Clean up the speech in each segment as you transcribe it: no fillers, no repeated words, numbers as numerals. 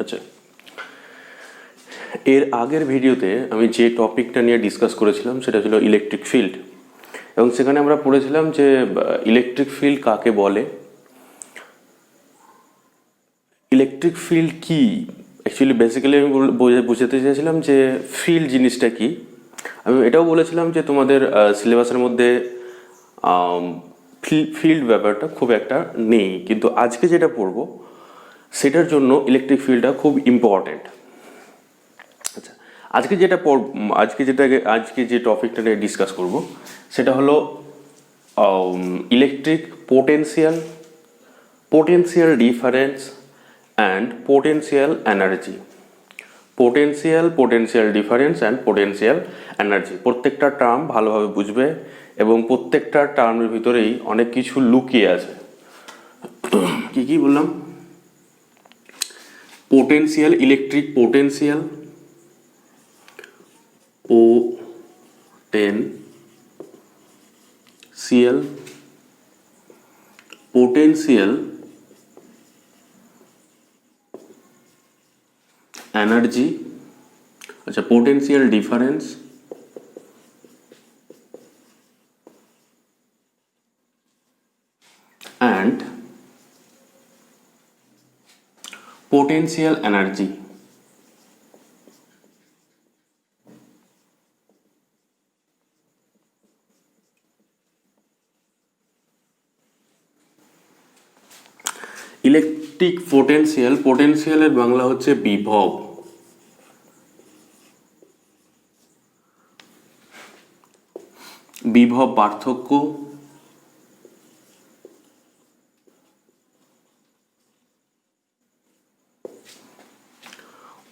আচ্ছা, এর আগের ভিডিওতে আমি যে টপিকটা নিয়ে ডিসকাস করেছিলাম সেটা ছিল ইলেকট্রিক ফিল্ড, এবং সেখানে আমরা পড়েছিলাম যে ইলেকট্রিক ফিল্ড কাকে বলে, ইলেকট্রিক ফিল্ড কি। অ্যাকচুয়ালি বেসিক্যালি আমি বোঝাতে চেয়েছিলাম যে ফিল্ড জিনিসটা কি। আমি এটাও বলেছিলাম যে তোমাদের সিলেবাসের মধ্যে ফিল্ড ব্যাপারটা খুব একটা নেই, কিন্তু আজকে যেটা পড়বো সেটার জন্য ইলেকট্রিক ফিল্ডটা খুব ইম্পর্ট্যান্ট। আচ্ছা, আজকে যে টপিকটা নিয়ে ডিসকাস করব সেটা হলো electric potential difference and potential energy. Potential difference and potential energy, প্রত্যেকটা টার্ম ভালোভাবে বুঝবে এবং প্রত্যেকটা টার্মের ভিতরেই অনেক কিছু লুকিয়ে আছে। কি কি বললাম? Potential, electric potential, potential energy, আচ্ছা potential difference and potential energy. Electric পোটেনশিয়ালের বাংলা হচ্ছে বিভব। বিভব পার্থক্য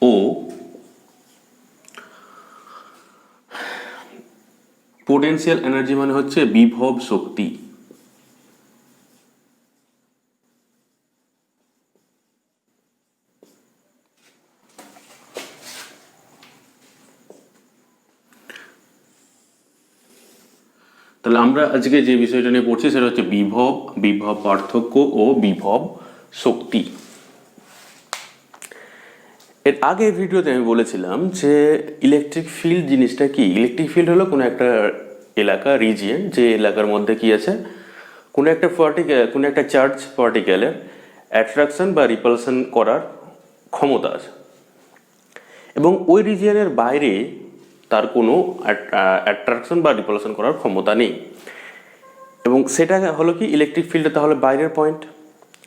ও পোটেনশিয়াল এনার্জি মানে হচ্ছে বিভব শক্তি। তাহলে আমরা আজকে যে বিষয়টা নিয়ে পড়ছি সেটা হচ্ছে বিভব পার্থক্য ও বিভব শক্তি। এর আগের ভিডিওতে আমি বলেছিলাম যে ইলেকট্রিক ফিল্ড জিনিসটা কি। ইলেকট্রিক ফিল্ড হলো কোনো একটা এলাকা, রিজিয়ন, যে এলাকার মধ্যে কি আছে, কোনো একটা চার্জ পার্টিকেলের অ্যাট্রাকশন বা রিপালশন করার ক্ষমতা আছে, এবং ওই রিজিয়নের বাইরে তার কোনো অ্যাট্রাকশন বা রিপালশন করার ক্ষমতা নেই, এবং সেটা হলো কি ইলেকট্রিক ফিল্ডে তাহলে বাইরের পয়েন্ট।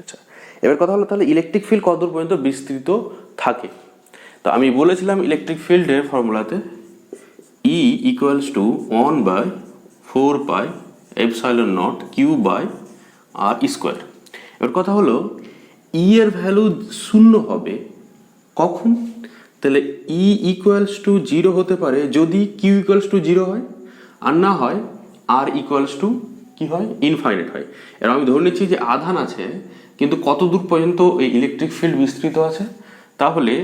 আচ্ছা, এবার কথা হলো তাহলে ইলেকট্রিক ফিল্ড কতদূর পর্যন্ত বিস্তৃত থাকে। তো আমি বলেছিলাম ইলেকট্রিক ফিল্ডের ফর্মুলাতে E ইকুয়ালস টু 1/4πε0 Q/r²। এবার কথা হলো E এর ভ্যালু 0 হবে কখন? তাহলে E ইকুয়ালস টু 0 হতে পারে যদি Q ইকুয়ালস টু 0 হয়, আর না হয় R ইকুয়ালস টু কি হয়, ইনফাইনাইট হয়। এবার আমি ধরে নিচ্ছি যে আধান আছে, কিন্তু কত দূর পর্যন্ত এই ইলেকট্রিক ফিল্ড বিস্তৃত আছে। তাহলে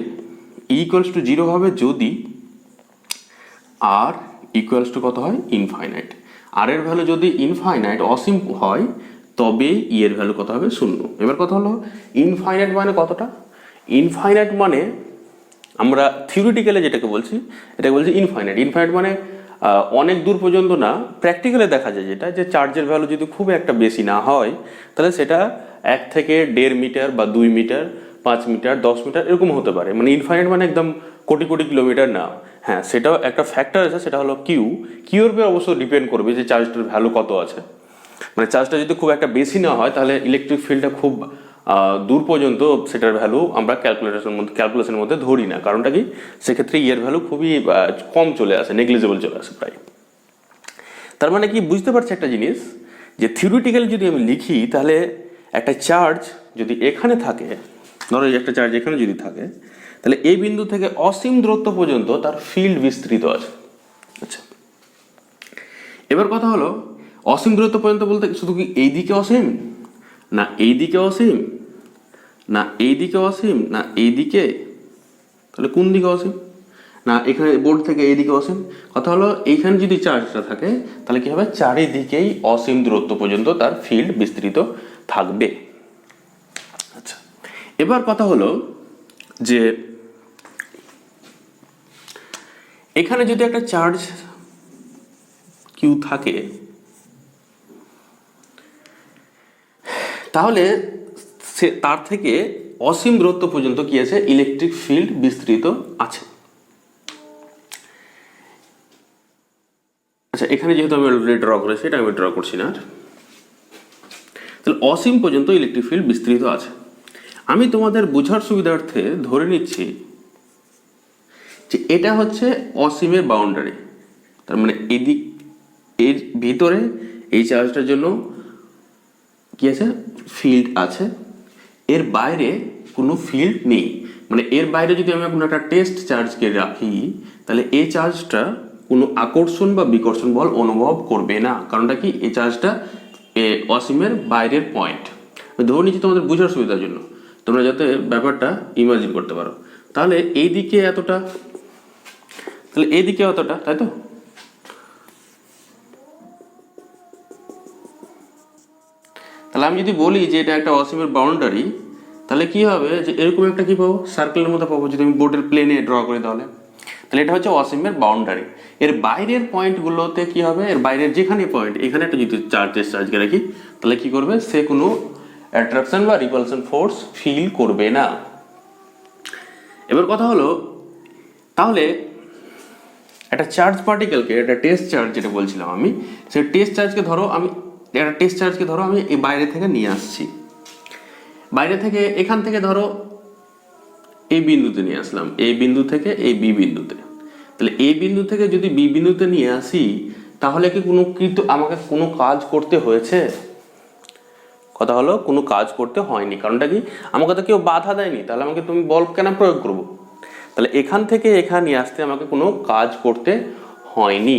E ইকুয়ালস টু 0 হবে যদি আর ইকুয়ালস টু কত হয়, ইনফাইনাইট। আর এর ভ্যালু যদি ইনফাইনাইট অসীম হয় তবে ই এর ভ্যালু কত হবে, 0। এবার কথা হলো ইনফাইনাইট মানে কতটা। ইনফাইনাইট মানে আমরা থিওরিটিক্যালি যেটাকে বলছি এটাকে বলছি ইনফাইনাইট মানে অনেক দূর পর্যন্ত না। প্র্যাকটিক্যালি দেখা যায় যেটা, যে চার্জের ভ্যালু যদি খুব একটা বেশি না হয় তাহলে সেটা 1 থেকে 1.5 মিটার বা 2 মিটার, 5 মিটার, 10 মিটার এরকম হতে পারে। মানে ইনফাইনাইট মানে একদম কোটি কোটি কিলোমিটার না। হ্যাঁ, সেটাও একটা ফ্যাক্টর আছে, সেটা হলো কিউর উপর অবশ্য ডিপেন্ড করবে যে চার্জটার ভ্যালু কত আছে। মানে চার্জটা যদি খুব একটা বেশি না হয় তাহলে ইলেকট্রিক ফিল্ডটা খুব দূর পর্যন্ত সেটার ভ্যালু আমরা ক্যালকুলেশনের মধ্যে ধরি না। কারণটা কি, সেক্ষেত্রে ইয়ের ভ্যালু খুবই কম চলে আসে, নেগলিজেবল চলে আসে প্রায়। তার মানে কি বুঝতে পারছি একটা জিনিস, যে থিওরিটিক্যালি যদি আমি লিখি তাহলে একটা চার্জ যদি এখানে থাকে, ধরো একটা চার্জ এখানে যদি থাকে, তাহলে এই বিন্দু থেকে অসীম দূরত্ব পর্যন্ত তার ফিল্ড বিস্তৃত আছে। আচ্ছা, এবার কথা হলো অসীম দূরত্ব পর্যন্ত বলতে শুধু কি এই দিকে অসীম, না এই দিকে অসীম, না এই দিকে অসীম, না এই দিকে, তাহলে কোন দিকে অসীম? না এখানে বোর্ড থেকে এইদিকে অসীম। কথা হলো এইখানে যদি চার্জটা থাকে তাহলে কি হবে, চারিদিকেই অসীম দূরত্ব পর্যন্ত তার ফিল্ড বিস্তৃত থাকবে। আচ্ছা, এবার কথা হলো যে এখানে যদি একটা চার্জ কিউ থাকে তাহলে তার থেকে অসীম দূরত্ব পর্যন্ত কি আছে, ইলেকট্রিক ফিল্ড বিস্তৃত আছে। আচ্ছা, এখানে যেহেতু আমি অলরেডি ড্র করেছি, এটা আমি ড্র করছি না। তাহলে অসীম পর্যন্ত ইলেকট্রিক ফিল্ড বিস্তৃত আছে। আমি তোমাদের বোঝার সুবিধার্থে ধরে নিচ্ছি যে এটা হচ্ছে অসীমের বাউন্ডারি। তার মানে এদিক এর ভিতরে এই চার্জটার জন্য কি আছে, ফিল্ড আছে, এর বাইরে কোনো ফিল্ড নেই। মানে এর বাইরে যদি আমি কোনো একটা টেস্ট চার্জকে রাখি তাহলে এই চার্জটা কোনো আকর্ষণ বা বিকর্ষণ বল অনুভব করবে না। কারণটা কি, এই চার্জটা অসীমের বাইরের পয়েন্ট। আমি ধরে নিচ্ছি তোমাদের বোঝার সুবিধার জন্য, তোমরা যাতে ব্যাপারটা ইমাজিন করতে পারো। তাহলে এইদিকে এতটা, তাহলে এইদিকে অতটা, তাই তো? তাহলে আমি যদি বলি যে এটা একটা অসীমের বাউন্ডারি, তাহলে কি হবে যে এরকম একটা কি পাবো, সার্কেলের মতো পাবো। যদি আমি বোর্ডের প্লেনে ড্র করি তাহলে এটা হচ্ছে অসীমের বাউন্ডারি। এর বাইরের পয়েন্টগুলোতে কি হবে, এর বাইরের যেখানে পয়েন্ট, এখানে একটা যদি চার্জকে রাখি তাহলে কি করবে, সে কোনো অ্যাট্রাকশন বা রিপালশন ফোর্স ফিল করবে না। এবার কথা হলো, তাহলে একটা চার্জ পার্টিকেলকে, একটা টেস্ট চার্জ যেটা বলছিলাম আমি, সেই টেস্ট চার্জকে ধরো আমি এই বাইরে থেকে নিয়ে আসছি। বাইরে থেকে এখান থেকে ধরো এই বিন্দুতে নিয়ে আসলাম, এই বিন্দু থেকে এই বি বিন্দুতে। তাহলে এই বিন্দু থেকে যদি বি বিন্দুতে নিয়ে আসি তাহলে কি আমাকে কোনো কাজ করতে হয়েছে? কথা হলো কোনো কাজ করতে হয়নি। কারণটা কি, আমাকে তো কেউ বাধা দেয়নি, তাহলে আমাকে তুমি বল কেন প্রয়োগ করবো? তাহলে এখান থেকে এখানে নিয়ে আসতে আমাকে কোনো কাজ করতে হয়নি।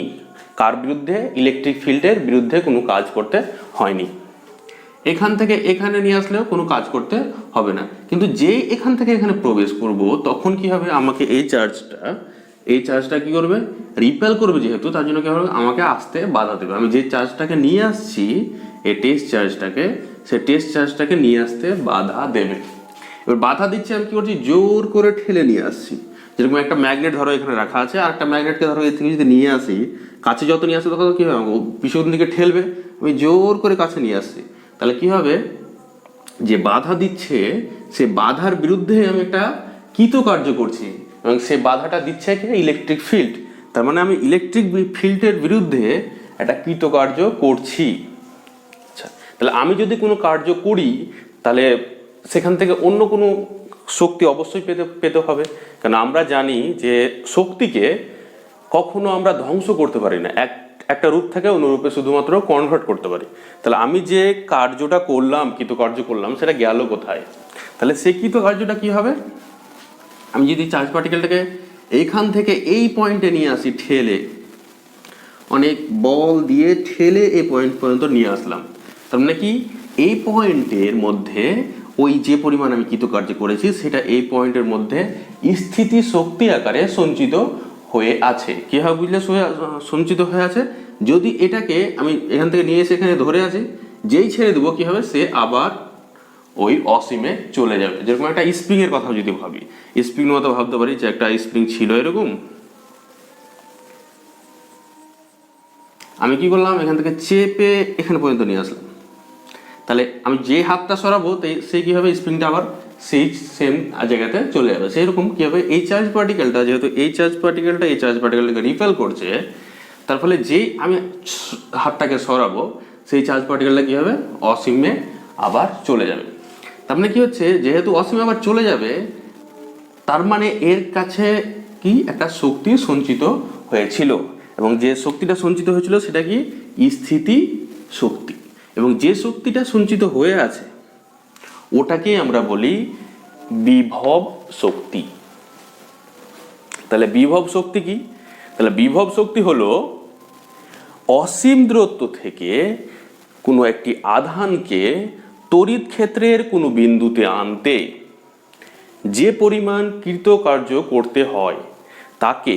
কার বিরুদ্ধে? ইলেকট্রিক ফিল্ডের বিরুদ্ধে কোনো কাজ করতে হয়নি। এখান থেকে এখানে নিয়ে আসলেও কোনো কাজ করতে হবে না। কিন্তু যেই এখান থেকে এখানে প্রবেশ করব তখন কি হবে, আমাকে এই চার্জটা কি করবে, রিপেল করবে। যেহেতু তার জন্য কি হবে, আমাকে আসতে বাধা দেবে। আমি যে চার্জটাকে নিয়ে আসছি, এই টেস্ট চার্জটাকে নিয়ে আসতে বাধা দেবে। এবার বাধা দিচ্ছে, আমি কি করছি, জোর করে ঠেলে নিয়ে আসছি। যেরকম একটা ম্যাগনেট ধরো এখানে রাখা আছে, আর একটা ম্যাগনেটকে ধরো এর থেকে যদি নিয়ে আসি, কাছে যত নিয়ে আসে তখন কি হবে, পিছন দিকে ঠেলবে। আমি জোর করে কাছে নিয়ে আসছি, তাহলে কি হবে, যে বাধা দিচ্ছে সে বাধার বিরুদ্ধে আমি একটা কৃতকার্য করছি, এবং সে বাধাটা দিচ্ছে কি, ইলেকট্রিক ফিল্ড। তার মানে আমি ইলেকট্রিক ফিল্ডের বিরুদ্ধে একটা কৃতকার্য করছি। আচ্ছা, তাহলে আমি যদি কোনো কার্য করি তাহলে সেখান থেকে অন্য কোনো শক্তি অবশ্যই পেতে হবে। কারণ আমরা জানি যে শক্তিকে কখনো আমরা ধ্বংস করতে পারি না, একটা রূপ থেকে অন্য রূপে শুধুমাত্র কনভার্ট করতে পারি। তাহলে আমি যে কার্যটা করলাম, কৃতকার্য করলাম, সেটা গেল কোথায়? তাহলে সেই কৃতকার্যটা কি হবে, আমি যদি চার্জ পার্টিকেলটাকে এইখান থেকে এই পয়েন্টে নিয়ে আসি, ঠেলে, অনেক বল দিয়ে ঠেলে এই পয়েন্ট পর্যন্ত নিয়ে আসলাম, তার মানে কি, এই পয়েন্টের মধ্যে ওই যে পরিমাণ আমি কৃতকার্য করেছি সেটা এই পয়েন্টের মধ্যে স্থিতি শক্তি আকারে সঞ্চিত হয়ে আছে। কীভাবে বুঝলে সঞ্চিত হয়ে আছে? যদি এটাকে আমি এখান থেকে নিয়ে এসে এখানে ধরে আছি, যেই ছেড়ে দেবো কী হবে, সে আবার ওই অসীমে চলে যাবে। যেরকম একটা স্প্রিংয়ের কথা যদি ভাবি, স্প্রিং মতো ভাবতে পারি যে একটা স্প্রিং ছিল এরকম, আমি কি করলাম, এখান থেকে চেপে এখানে পর্যন্ত নিয়ে আসলাম। তাহলে আমি যে হাতটা সরাবো সে কি হবে, স্প্রিংটা আবার সেই সেম জায়গাতে চলে যাবে। সেই রকম কি হবে, এই চার্জ পার্টিকেলটা, যেহেতু এই চার্জ পার্টিকেলটাকে রিপেল করছে, তার ফলে যেই আমি হাতটাকে সরাবো সেই চার্জ পার্টিকেলটা কি হবে, অসীমে আবার চলে যাবে। তার মানে কি হচ্ছে, যেহেতু অসীমে আবার চলে যাবে, তার মানে এর কাছে কি একটা শক্তি সঞ্চিত হয়েছিল, এবং যে শক্তিটা সঞ্চিত হয়েছিল সেটা কি, স্থিতি শক্তি। এবং যে শক্তিটা সঞ্চিত হয়ে আছে ওটাকে আমরা বলি বিভব শক্তি। তাহলে বিভব শক্তি কি? তাহলে বিভব শক্তি হলো অসীম দূরত্ব থেকে কোনো একটি আধানকে তড়িৎ ক্ষেত্রের কোনো বিন্দুতে আনতে যে পরিমাণ কৃতকার্য করতে হয় তাকে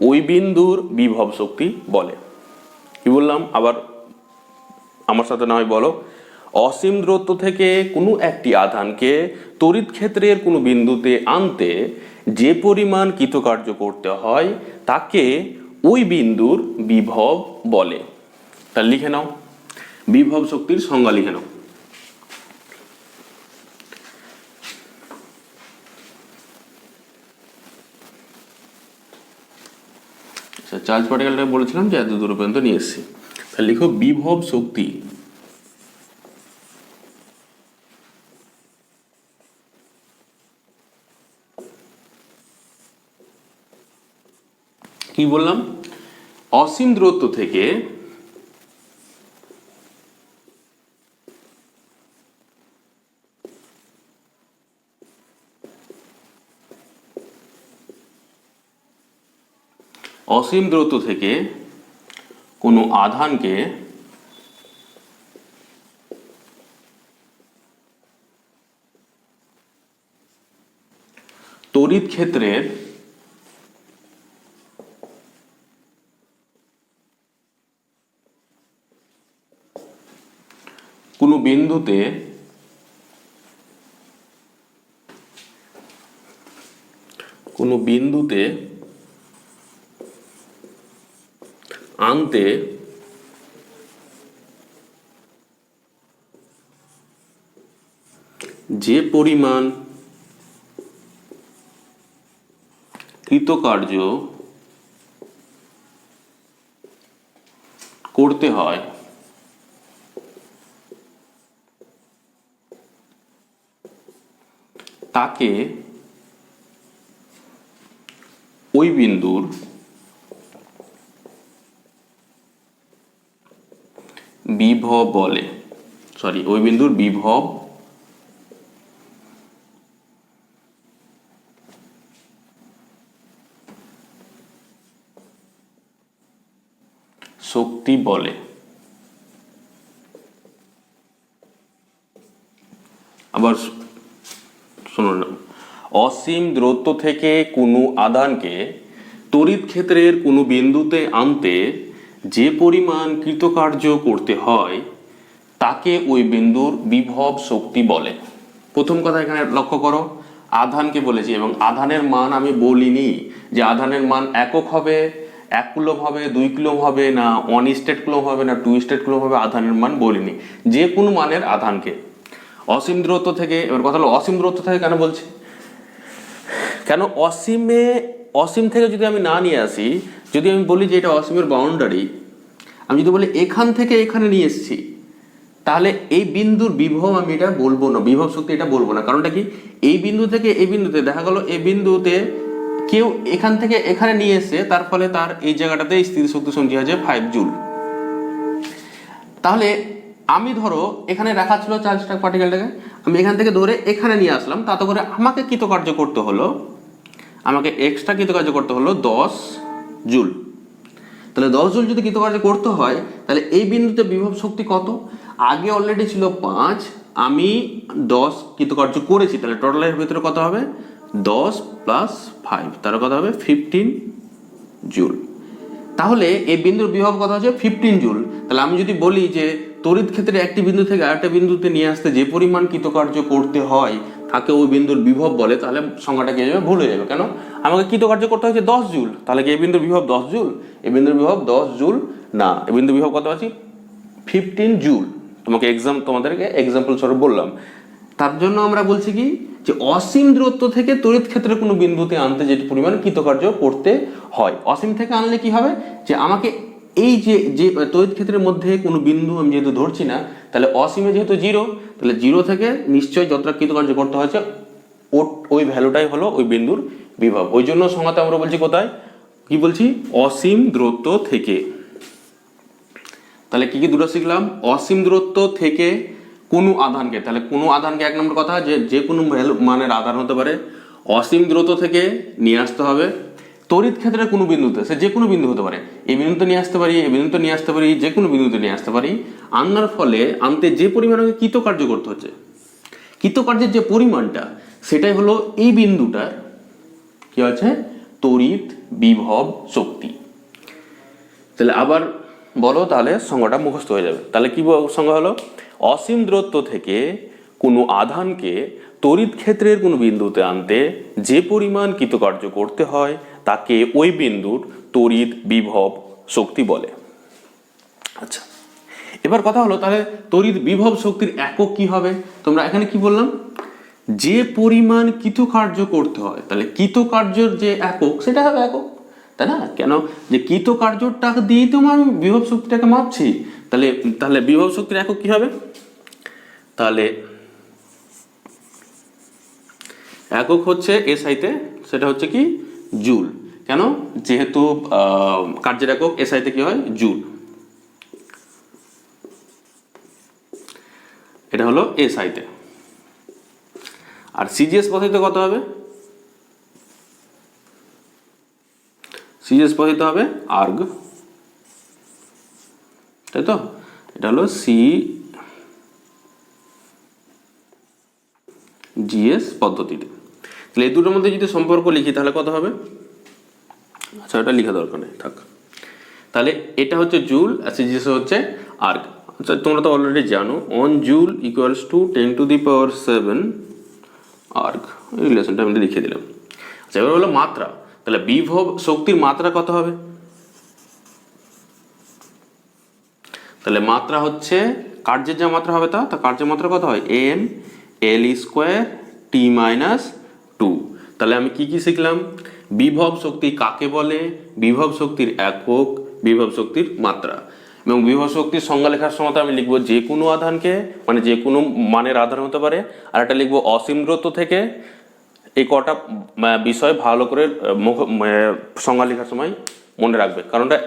ওই বিন্দুর বিভব শক্তি বলে। কি বললাম আবার আমার সাথে না হয় বলো, অসীম দূরত্ব থেকে কোনো একটি আধানকে তড়িৎ ক্ষেত্রের কোনো বিন্দুতে আনতে যে পরিমাণ কৃতকার্য করতে হয় তাকে ওই বিন্দুর বিভব বলে। তাহলে লিখে নাও, বিভব শক্তির সংজ্ঞা লিখে নাও। চার্জ পার্টিকেলটা বলেছিলাম যে এত দূর পর্যন্ত নিয়ে এসেছি। তাহলে লিখো বিভব শক্তি কি বললাম, অসীম দূরত্ব থেকে অসীম দূরত্ব থেকে কোনো আধানকে তড়িৎ ক্ষেত্রের কোনো বিন্দুতে আনতে যে পরিমাণ কৃতকার্য করতে হয় তাকে ওই বিন্দুর বিভব বলে। ওই বিন্দুর বিভব শক্তি বলে। আবার শুনুন, অসীম দূরত্ব থেকে কোনো আধানকে তড়িৎ ক্ষেত্রের কোনো বিন্দুতে আনতে যে পরিমাণ কৃতকার্য করতে হয় তাকে ওই বিন্দুর বিভব শক্তি বলে। প্রথম কথা এখানে লক্ষ্য করো, আধানকে বলেছি এবং আধানের মান আমি বলিনি যে আধানের মান একক হবে, 1 কুলম হবে, 2 কুলম হবে, না 1 স্টেট কুলম হবে, না 2 স্টেট কুলম হবে, আধানের মান বলিনি। যে কোনো মানের আধানকে অসীম দূরত্ব থেকে, এবার কথা হলো অসীম দূরত্ব থেকে কেন বলছি, কেন অসীম থেকে যদি আমি না নিয়ে আসি, যদি আমি বলি যে এটা অসীমের বাউন্ডারি, আমি যদি বলি এখান থেকে এখানে নিয়ে এসেছি, তাহলে এই বিন্দুর বিভব আমি এটা বলবো না, বিভব শক্তি এটা বলবো না। কারণটা কি, এই বিন্দু থেকে এই বিন্দুতে দেখা গেল এই বিন্দুতে কেউ এখান থেকে এখানে নিয়ে এসে তার ফলে তার এই জায়গাটাতে স্থিতিশক্তি সঞ্চয় হয়েছে 5 জুল। তাহলে আমি ধরো এখানে রাখা ছিল চার্জটা পার্টিকেলটাকে, আমি এখান থেকে ধরে এখানে নিয়ে আসলাম, তাতে করে আমাকে কৃতকার্য করতে হলো, আমাকে এক্সট্রা কৃতকার্য করতে হলো 10 জুল। তাহলে 10 জুল যদি কৃতকার্য করতে হয় তাহলে এই বিন্দুতে বিভব শক্তি কত, আগে অলরেডি ছিল 5, আমি 10 কৃতকার্য করেছি, তাহলে টোটালের ভিতরে কত হবে 10 প্লাস 5, তার কত হবে 15 জুল। তাহলে এই বিন্দুর বিভব কত হচ্ছে 15 জুল। তাহলে আমি যদি বলি যে তড়িৎ ক্ষেত্রে একটি বিন্দু থেকে আরেকটা বিন্দুতে নিয়ে আসতে যে পরিমাণ কৃতকার্য করতে হয় তাকে ওই বিন্দুর বিভব বলে, তাহলে সংখ্যাটা কি হয়ে যাবে, ভুল হয়ে যাবে। কেন, আমাকে কৃতকার্য করতে হচ্ছে 10 জুল, তাহলে কি এই বিন্দুর বিভব 10 জুল, এই বিন্দুর বিভব 10 জুল না, এই বিন্দুর বিভব কত আছে 15 জুল। তোমাদেরকে এক্সাম্পল স্বরূপ বললাম। তার জন্য আমরা বলছি কি যে অসীম দূরত্ব থেকে তড়িৎ ক্ষেত্রের কোনো বিন্দুতে আনতে যে পরিমাণ কৃতকার্য করতে হয়, অসীম থেকে আনলে কি হবে যে আমাকে এই যে তড়িৎ ক্ষেত্রের মধ্যে কোনো বিন্দু আমি যেহেতু ধরছি না, তাহলে অসীমে যেহেতু 0, তাহলে 0 থেকে নিশ্চয়ই যতটা কৃতকার্য করতে হয়েছে ওই ভ্যালুটাই হলো ওই বিন্দুর বিভব। ওই জন্য সংজ্ঞাতে আমরা বলছি কোথায়, কি বলছি, অসীম দূরত্ব থেকে। তাহলে কি কি দুটো শিখলাম, অসীম দূরত্ব থেকে কোনো আধানকে, তাহলে কোনো আধানকে এক নম্বর কথা যে কোনো মানের আধান হতে পারে, অসীম দূরত্ব থেকে নিয়ে আসতে হবে তড়িৎ ক্ষেত্রের কোনো বিন্দুতে, সে যে কোনো বিন্দু হতে পারে, এই বিন্দুতে নিয়ে আসতে পারি, এই বিন্দুতে নিয়ে আসতে পারি, যে কোনো বিন্দুতে নিয়ে আসতে পারি, আনার ফলে আনতে যে পরিমাণ কৃতকার্য করতে হচ্ছে, কৃতকার্যের যে পরিমাণটা সেটাই হলো এই বিন্দুটার কি হচ্ছে তড়িৎ বিভব শক্তি। তাহলে আবার বলো, তাহলে সংজ্ঞাটা মুখস্থ হয়ে যাবে। তাহলে কি সংজ্ঞা হলো, অসীম দূরত্ব থেকে কোনো আধানকে তড়িৎ ক্ষেত্রের কোনো বিন্দুতে আনতে যে পরিমাণ কৃতকার্য করতে হয় তাকে ওই বিন্দুর তড়িৎ বিভব শক্তি বলে। আচ্ছা, এবার কথা হলো তাহলে তড়িৎ বিভব শক্তির একক কি হবে? তোমরা এখানে কি বললাম, যে পরিমাণ কৃতকার্য করতে হয়, তাহলে কৃতকার্যের যে একক সেটা হবে একক, তাই না? কেন, যে কৃতকার্যটা দিয়েই তো আমি বিভব শক্তিটাকে মাপছি, তাহলে তাহলে বিভব শক্তির একক কি হবে? তাহলে একক হচ্ছে এসআইতে, সেটা হচ্ছে কি জুল। কেন, যেহেতু কার্যের একক এসআইতে কি হয়, জুল। এটা হলো এসআইতে। আর সিজিএস পদ্ধতিতে কত হবে? সিজিএস পদ্ধতিতে হবে আর্গ, তাই তো? এটা হলো জিএস পদ্ধতিতে। তাহলে এই দুটোর মধ্যে যদি সম্পর্ক লিখি তাহলে কত হবে? আচ্ছা, এটা লেখা দরকার নেই, থাক। তাহলে এটা হচ্ছে জুল আর সিজিএস হচ্ছে আর্গ। আচ্ছা, তোমরা তো অলরেডি জানো 1 জুল ইকুয়ালস টু 10⁷ আর্গ, এই রিলেশনটা আমি লিখে দিলাম। আচ্ছা, এবার হলো মাত্রা। তাহলে বিভব শক্তির মাত্রা কত হবে? তাহলে মাত্রা হচ্ছে কার্যের যা মাত্রা হবে তা কার্যের মাত্রা কত হয়? M L square T minus 2। তাহলে আমি কি কি শিখলাম? বিভব শক্তি কাকে বলে, বিভব শক্তির একক, বিভব শক্তির মাত্রা। এবং বিভব শক্তির সংজ্ঞা লেখার সময় আমি লিখবো যে কোনো আধানকে, মানে যে কোনো মানের আধান হতে পারে, আর একটা লিখবো অসীম দূরত্ব থেকে। এই কটা বিষয় ভালো করে সংজ্ঞা লেখার সময় মনে রাখবে, কারণটা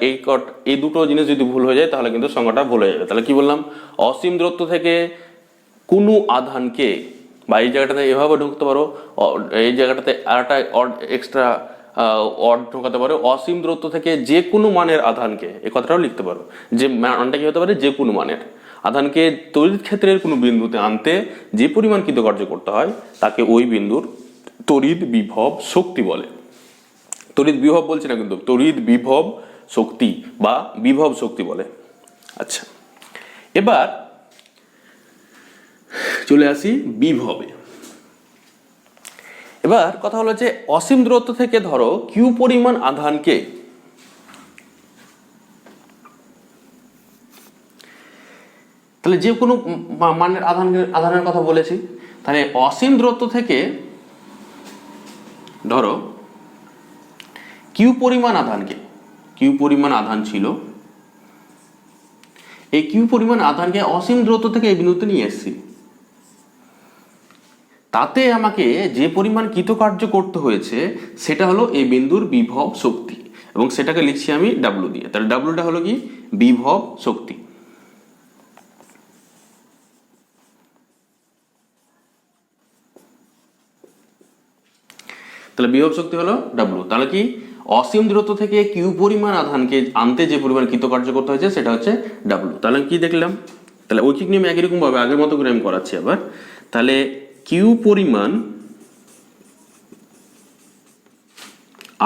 এই দুটো জিনিস যদি ভুল হয়ে যায় তাহলে কিন্তু সংজ্ঞাটা ভুল হয়ে যাবে। তাহলে কি বললাম? অসীম দূরত্ব থেকে কোনো আধানকে, বা এই জায়গাটাতে এভাবে ঢুকতে পারো, এই জায়গাটাতে আর একটা এক্সট্রা অড ঢোকাতে পারো, অসীম দূরত্ব থেকে যে কোনো মানের আধানকে, এই কথাটাও লিখতে পারো, যে মানটা কি হতে পারে? যে কোনো মানের আধানকে তড়িৎ ক্ষেত্রের কোনো বিন্দুতে আনতে যে পরিমাণ কৃতকার্য করতে হয় তাকে ওই বিন্দুর তড়িৎ বিভব শক্তি বলে। তড়িৎ বিভব বলছি না কিন্তু, তড়িৎ বিভব শক্তি বা বিভব শক্তি বলে। আচ্ছা, এবার চলে আসি বিভবে। এবার কথা হলো যে অসীম দূরত্ব থেকে ধরো কিউ পরিমাণ আধানকে, তাহলে যে কোনো মানের আধানের কথা বলেছি, তাহলে অসীম দূরত্ব থেকে ধরো কিউ পরিমাণ আধানকে, কিউ পরিমাণ আধান ছিল, এই কিউ পরিমাণ আধানকে অসীম দূরত্ব থেকে এই বিন্দুতে নিয়ে এসেছি, তাতে আমাকে যে পরিমাণ কৃতকার্য করতে হয়েছে সেটা হলো এই বিন্দুর বিভব শক্তি, এবং সেটাকে লিখছি আমি ডাব্লু দিয়ে। তাহলে ডাব্লুটা হলো কি? বিভব শক্তি। তাহলে বিভব শক্তি হলো ডাব্লু। তাহলে কি? অসীম দূরত্ব থেকে কিউ পরিমাণ আধানকে আনতে যে পরিমাণ কৃতকার্য করতে হয়েছে সেটা হচ্ছে ডাব্লু। তাহলে কি দেখলাম? তাহলে ঐকিক নিয়ম একই রকম ভাবে আগের মতো করে আমি করাচ্ছি আবার। তাহলে কিউ পরিমাণ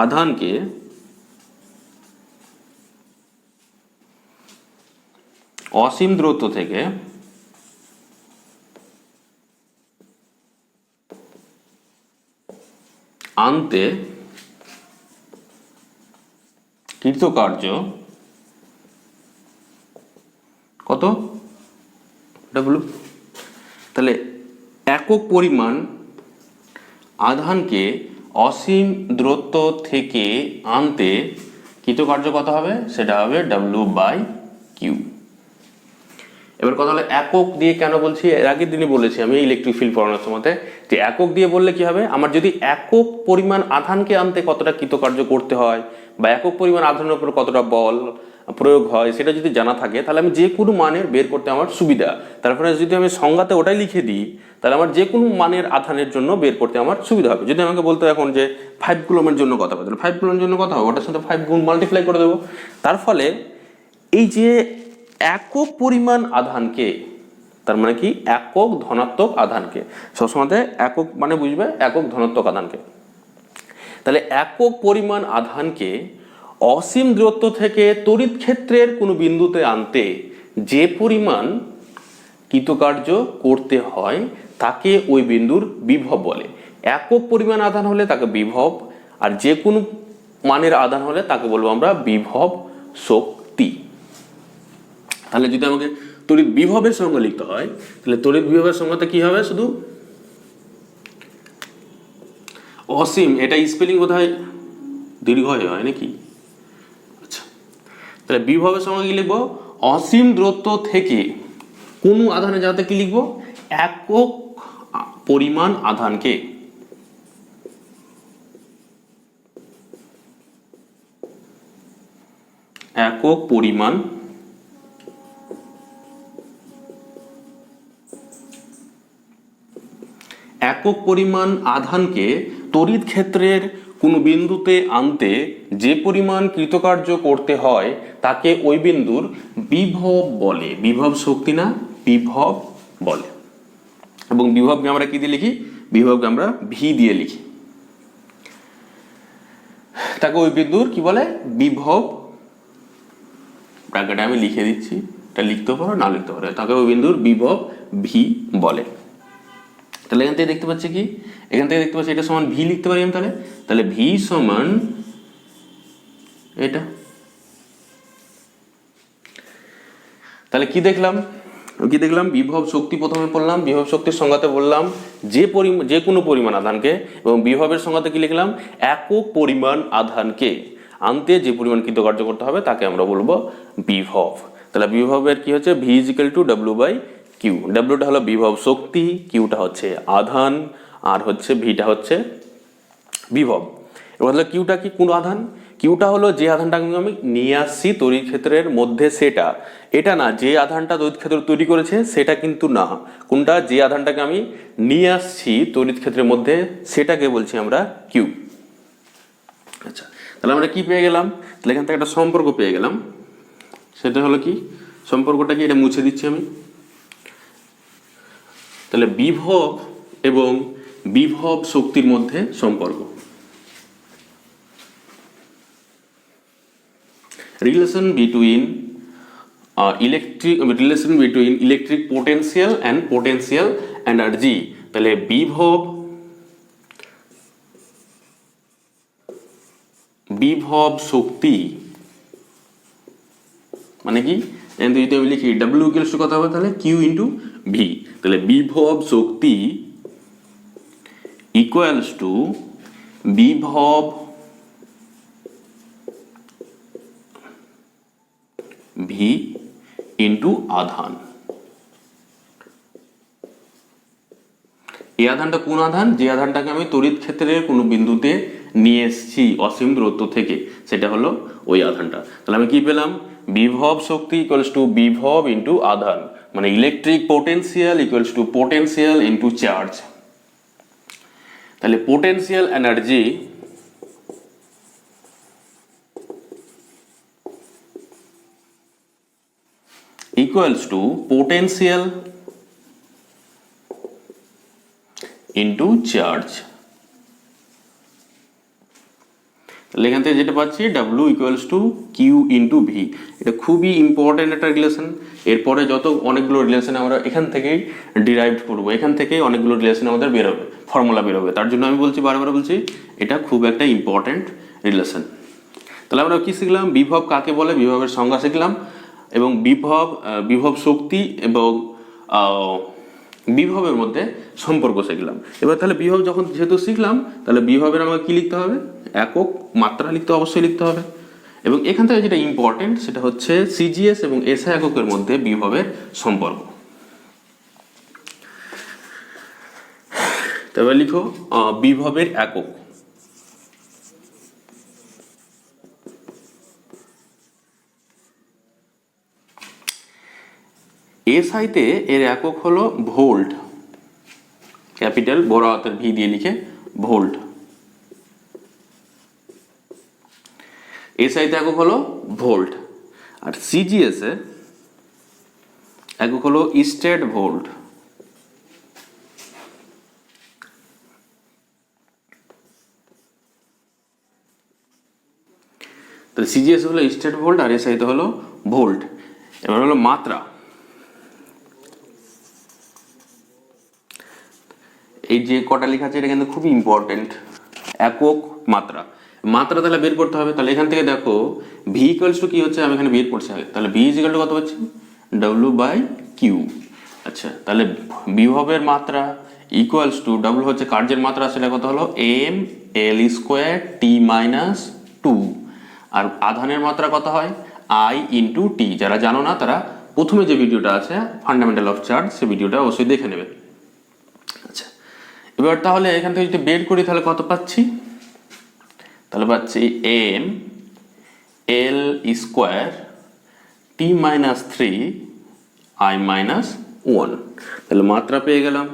আধানকে অসীম দূরত্ব থেকে আনতে কৃতকার্য কত? ডাব্লু। তাহলে একক পরিমাণ আধানকে অসীম দূরত্ব থেকে আনতে কৃতকার্য কত হবে? সেটা হবে W/Q। এবার কথা হলো একক দিয়ে কেন বলছি, এর আগের দিনই বলেছি আমি ইলেকট্রিক ফিল্ড পড়ানোর সময়, যে একক দিয়ে বললে কি হবে, আমার যদি একক পরিমাণ আধানকে আনতে কতটা কৃতকার্য করতে হয় বা একক পরিমাণ আধানের উপর কতটা বল প্রয়োগ হয় সেটা যদি জানা থাকে তাহলে আমি যে কোনো মানের বের করতে আমার সুবিধা। তারপরে যদি আমি সংজ্ঞাতে ওটাই লিখে দিই তাহলে আমার যে কোনো মানের আধানের জন্য বের করতে আমার সুবিধা হবে। যদি আমাকে বলতে এখন যে 5 কুলম্বের জন্য কথা হবে, তাহলে 5 কুলম্বের জন্য কথা হবে, ওটার সাথে 5 গুণ মাল্টিপ্লাই করে দেবো। তার ফলে এই যে একক পরিমাণ আধানকে, তার মানে কি একক ধনাত্মক আধানকে, সবসময় একক মানে বুঝবে একক ধনাত্মক আধানকে, তাহলে একক পরিমাণ আধানকে অসীম দূরত্ব থেকে তড়িৎ ক্ষেত্রের কোনো বিন্দুতে আনতে যে পরিমাণ কৃতকার্য করতে হয় তাকে ওই বিন্দুর বিভব বলে। একক পরিমাণ আধান হলে তাকে বিভব, আর যে কোনো মানের আধান হলে তাকে বলবো আমরা বিভব শক্তি। তাহলে যদি আমাকে তড়িৎ বিভবের সংজ্ঞা লিখতে হয়, তাহলে তড়িৎ বিভবের সংজ্ঞাতে কি হবে? শুধু অসীম, এটা স্পেলিং বোধহয় দীর্ঘ হয় নাকি? আচ্ছা, তাহলে বিভবের সংজ্ঞা কি লিখবো? অসীম দূরত্ব থেকে কোনো আধানে যাতে কি লিখবো? একক পরিমাণ আধানকে, একক পরিমাণ আধানকে তড়িৎ ক্ষেত্রের কোনো বিন্দুতে আনতে যে পরিমাণ কৃতকার্য করতে হয় তাকে ওই বিন্দুর বিভব বলে। বিভব শক্তি না, বিভব বলে। এবং বিভবকে আমরা কি দিয়ে লিখি? বিভবকে আমরা ভি দিয়ে লিখি। তাকে ওই বিন্দুর কি বলে? বিভব। ব্র্যাকেটে আমি লিখে দিচ্ছি, এটা লিখতে পারো না লিখতে পারো, তাকে ওই বিন্দুর বিভব ভি বলে। তাহলে এখান থেকে দেখতে পাচ্ছি কি? এখান থেকে দেখতে পাচ্ছি এটা সমান ভি লিখতে পারি আমি। তাহলে ভি সমান এটা। তাহলে কি দেখলাম? বিভব শক্তি প্রথমে পড়লাম। বিভব শক্তির সংজ্ঞাতে বললাম যে কোনো পরিমাণ আধানকে, এবং বিভবের সংজ্ঞাতে কি লিখলাম? একক পরিমাণ আধানকে আনতে যে পরিমাণ কৃতকার্য করতে হবে তাকে আমরা বলবো বিভব। তাহলে বিভবের কি হচ্ছে? V is equal to W by Q. ডব্লিউটা হলো বিভব শক্তি, কিউটা হচ্ছে আধান, আর হচ্ছে ভিটা হচ্ছে বিভব। এবার তাহলে কিউটা কি? কোন আধান? কিউটা হলো যে আধানটাকে আমি নিয়ে আসছি তড়িৎ ক্ষেত্রের মধ্যে, সেটা। এটা না যে আধানটা তড়িৎ ক্ষেত্র তৈরি করেছে সেটা কিন্তু না। কোনটা? যে আধানটাকে আমি নিয়ে আসছি তড়িৎ ক্ষেত্রের মধ্যে সেটাকে বলছি আমরা কিউ। আচ্ছা, তাহলে আমরা কি পেয়ে গেলাম? তাহলে এখান থেকে একটা সম্পর্ক পেয়ে গেলাম। সেটা হলো কি? সম্পর্কটা কি? এটা মুছে দিচ্ছি আমি। তাহলে বিভব এবং বিভব শক্তির মধ্যে সম্পর্ক, relation between electric potential and potential energy. তাহলে বিভব শক্তি মানে কি? যদি আমি লিখি ডাব্লিউ ইকুয়ালস টু কত হবে? তাহলে কিউ ইন্টু ভি। তাহলে বিভব শক্তি ইকুয়ালস টু বিভব ভি ইন্টু আধান। এই আধানটা কোন আধান? যে আধানটাকে আমি তড়িৎ ক্ষেত্রের কোনো বিন্দুতে নিয়ে এসেছি অসীম দূরত্ব থেকে, সেটা হলো ওই আধানটা। তাহলে আমি কি পেলাম? বিভব শক্তি ইকুয়ালস টু বিভব ইন্টু আধান, মানে electric potential equals to potential into charge. তাহলে potential energy equals to potential into charge। তাহলে এখান থেকে যেটা পাচ্ছি W equals to Q into V। এটা খুবই ইম্পর্টেন্ট একটা রিলেশন। এরপরে যত অনেকগুলো রিলেশন আমরা এখান থেকেই ডিরাইভ করবো, এখান থেকেই অনেকগুলো রিলেশন আমাদের বেরোবে, ফর্মুলা বেরোবে। তার জন্য আমি বলছি, বারবার বলছি, এটা খুব একটা ইম্পর্টেন্ট রিলেশন। তাহলে আমরা কি শিখলাম? বিভব কাকে বলে, বিভবের সংজ্ঞা শিখলাম, এবং বিভব শক্তি এবং বিভবের মধ্যে সম্পর্ক শিখলাম। এবার তাহলে বিভব যখন যেহেতু শিখলাম, তাহলে বিভবের আমাকে কি লিখতে হবে? একক মাত্রা অবশ্যই লিখতে হবে। এবং এখান থেকে যেটা ইম্পর্টেন্ট সেটা হচ্ছে সিজিএস এবং এসআই এককের মধ্যে বিভবের সম্পর্ক। তবে লিখো বিভবের একক। এসআইতে এর একক হলো ভোল্ট, ক্যাপিটাল বড় হাতের ভি দিয়ে লিখে ভোল্ট। এসআইতে একক হলো ভোল্ট, আর সিজিএস এ একক হলো স্টেট ভোল্ট। তাহলে সিজিএস হলো স্টেট ভোল্ট আর এসআইতে হলো ভোল্ট। এবার হলো মাত্রা। এই যে কটা লেখা আছে এটা কিন্তু খুবই ইম্পর্টেন্ট, একক মাত্রা। মাত্রা তাহলে বের করতে হবে, তাহলে এখান থেকে দেখো ভি ইকুয়ালস টু কি হচ্ছে, আমি এখানে বের করছি আগে, তাহলে ভি ইজ ইকুয়াল টু কত হচ্ছে ডব্লিউ বাই কিউ। আচ্ছা, তাহলে বিভবের মাত্রা ইকুয়ালস টু ডব্লিউ হচ্ছে কার্যের মাত্রা, সেটা কত হলো M L square T minus two, আর আধানের মাত্রা কত হয় আই ইন্টু টি। যারা জানো না তারা প্রথমে যে ভিডিওটা আছে ফান্ডামেন্টাল অফ চার্জ, সেই ভিডিওটা অবশ্যই দেখে নেবে। আচ্ছা, এবার তাহলে এখান থেকে যদি বের করি তাহলে কত পাচ্ছি, তাহলে পাচ্ছি M L square T minus three I minus one. তাহলে মাত্রা পেয়ে গেলাম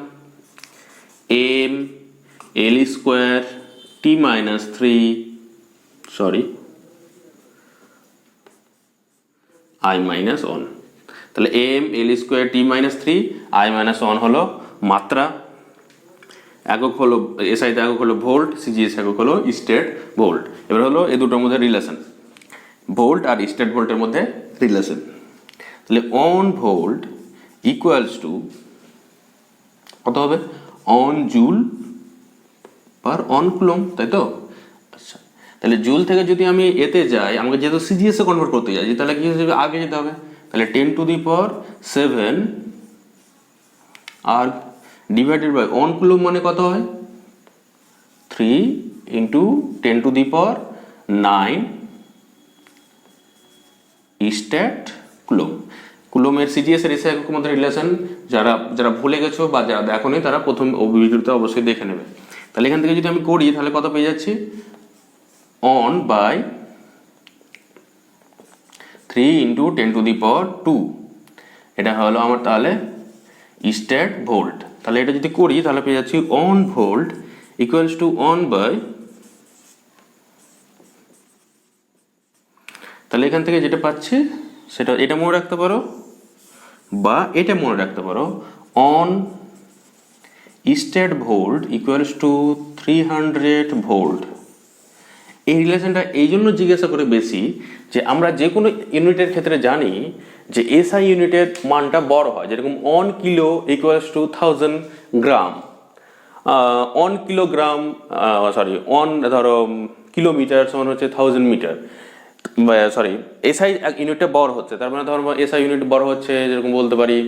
M L square T minus three I minus one. তাহলে M L square T minus three I minus one হলো মাত্রা, একক হলো এসআইতে একক হলো ভোল্ট, সিজিএস একক হলো স্টেট ভোল্ট। এবার হলো এই দুটোর মধ্যে রিলেশন, ভোল্ট আর স্টেট ভোল্টের মধ্যে রিলেশন। তাহলে অন ভোল্ট ইকুয়ালস টু কত হবে on joule per on coulomb, তাই তো? আচ্ছা, তাহলে জুল থেকে যদি আমি এতে যাই, আমাকে যেহেতু সিজিএস এ কনভার্ট করতে যাই, তাহলে কি হিসেবে আগে যেতে হবে, তাহলে 10⁻7 আর ডিভাইডেড বাই অন কুলম মানে কত হয় 3 × 10⁹ স্ট্যাট কুলম। কুলমের সিজিএস এর এসআই এককের মধ্যে রিলেশন যারা ভুলে গেছো বা যারা দেখোনি তারা প্রথম ভিডিওতে অবশ্যই দেখে নেবে। তাহলে এখান থেকে যদি আমি করি তাহলে কত পেয়ে যাচ্ছি অন বাই 3 × 10⁻², এটা হলো আমার তাহলে স্ট্যাট ভোল্ট। তাহলে এটা যদি করি তাহলে পেয়ে যাচ্ছি one volt equals to one by, তাহলে এখান থেকে যেটা পাচ্ছি সেটা এটা মনে রাখতে পারো বা এটা মনে রাখতে পারো, on state volt equals two 300 volt. এই রিলেশনটা এই জন্য জিজ্ঞাসা করে বেশি যে আমরা যে কোনো ইউনিটের ক্ষেত্রে জানি যে এসআই ইউনিটের মানটা বড় হয়, যেরকম 1 kilo equals to 1000 gram, 1 kilogram ধরো কিলোমিটার সমান হচ্ছে 1000 মিটার, এসআই ইউনিটটা বড় হচ্ছে, তার মানে ধরো এসআই ইউনিট বড় হচ্ছে, যেরকম বলতে পারি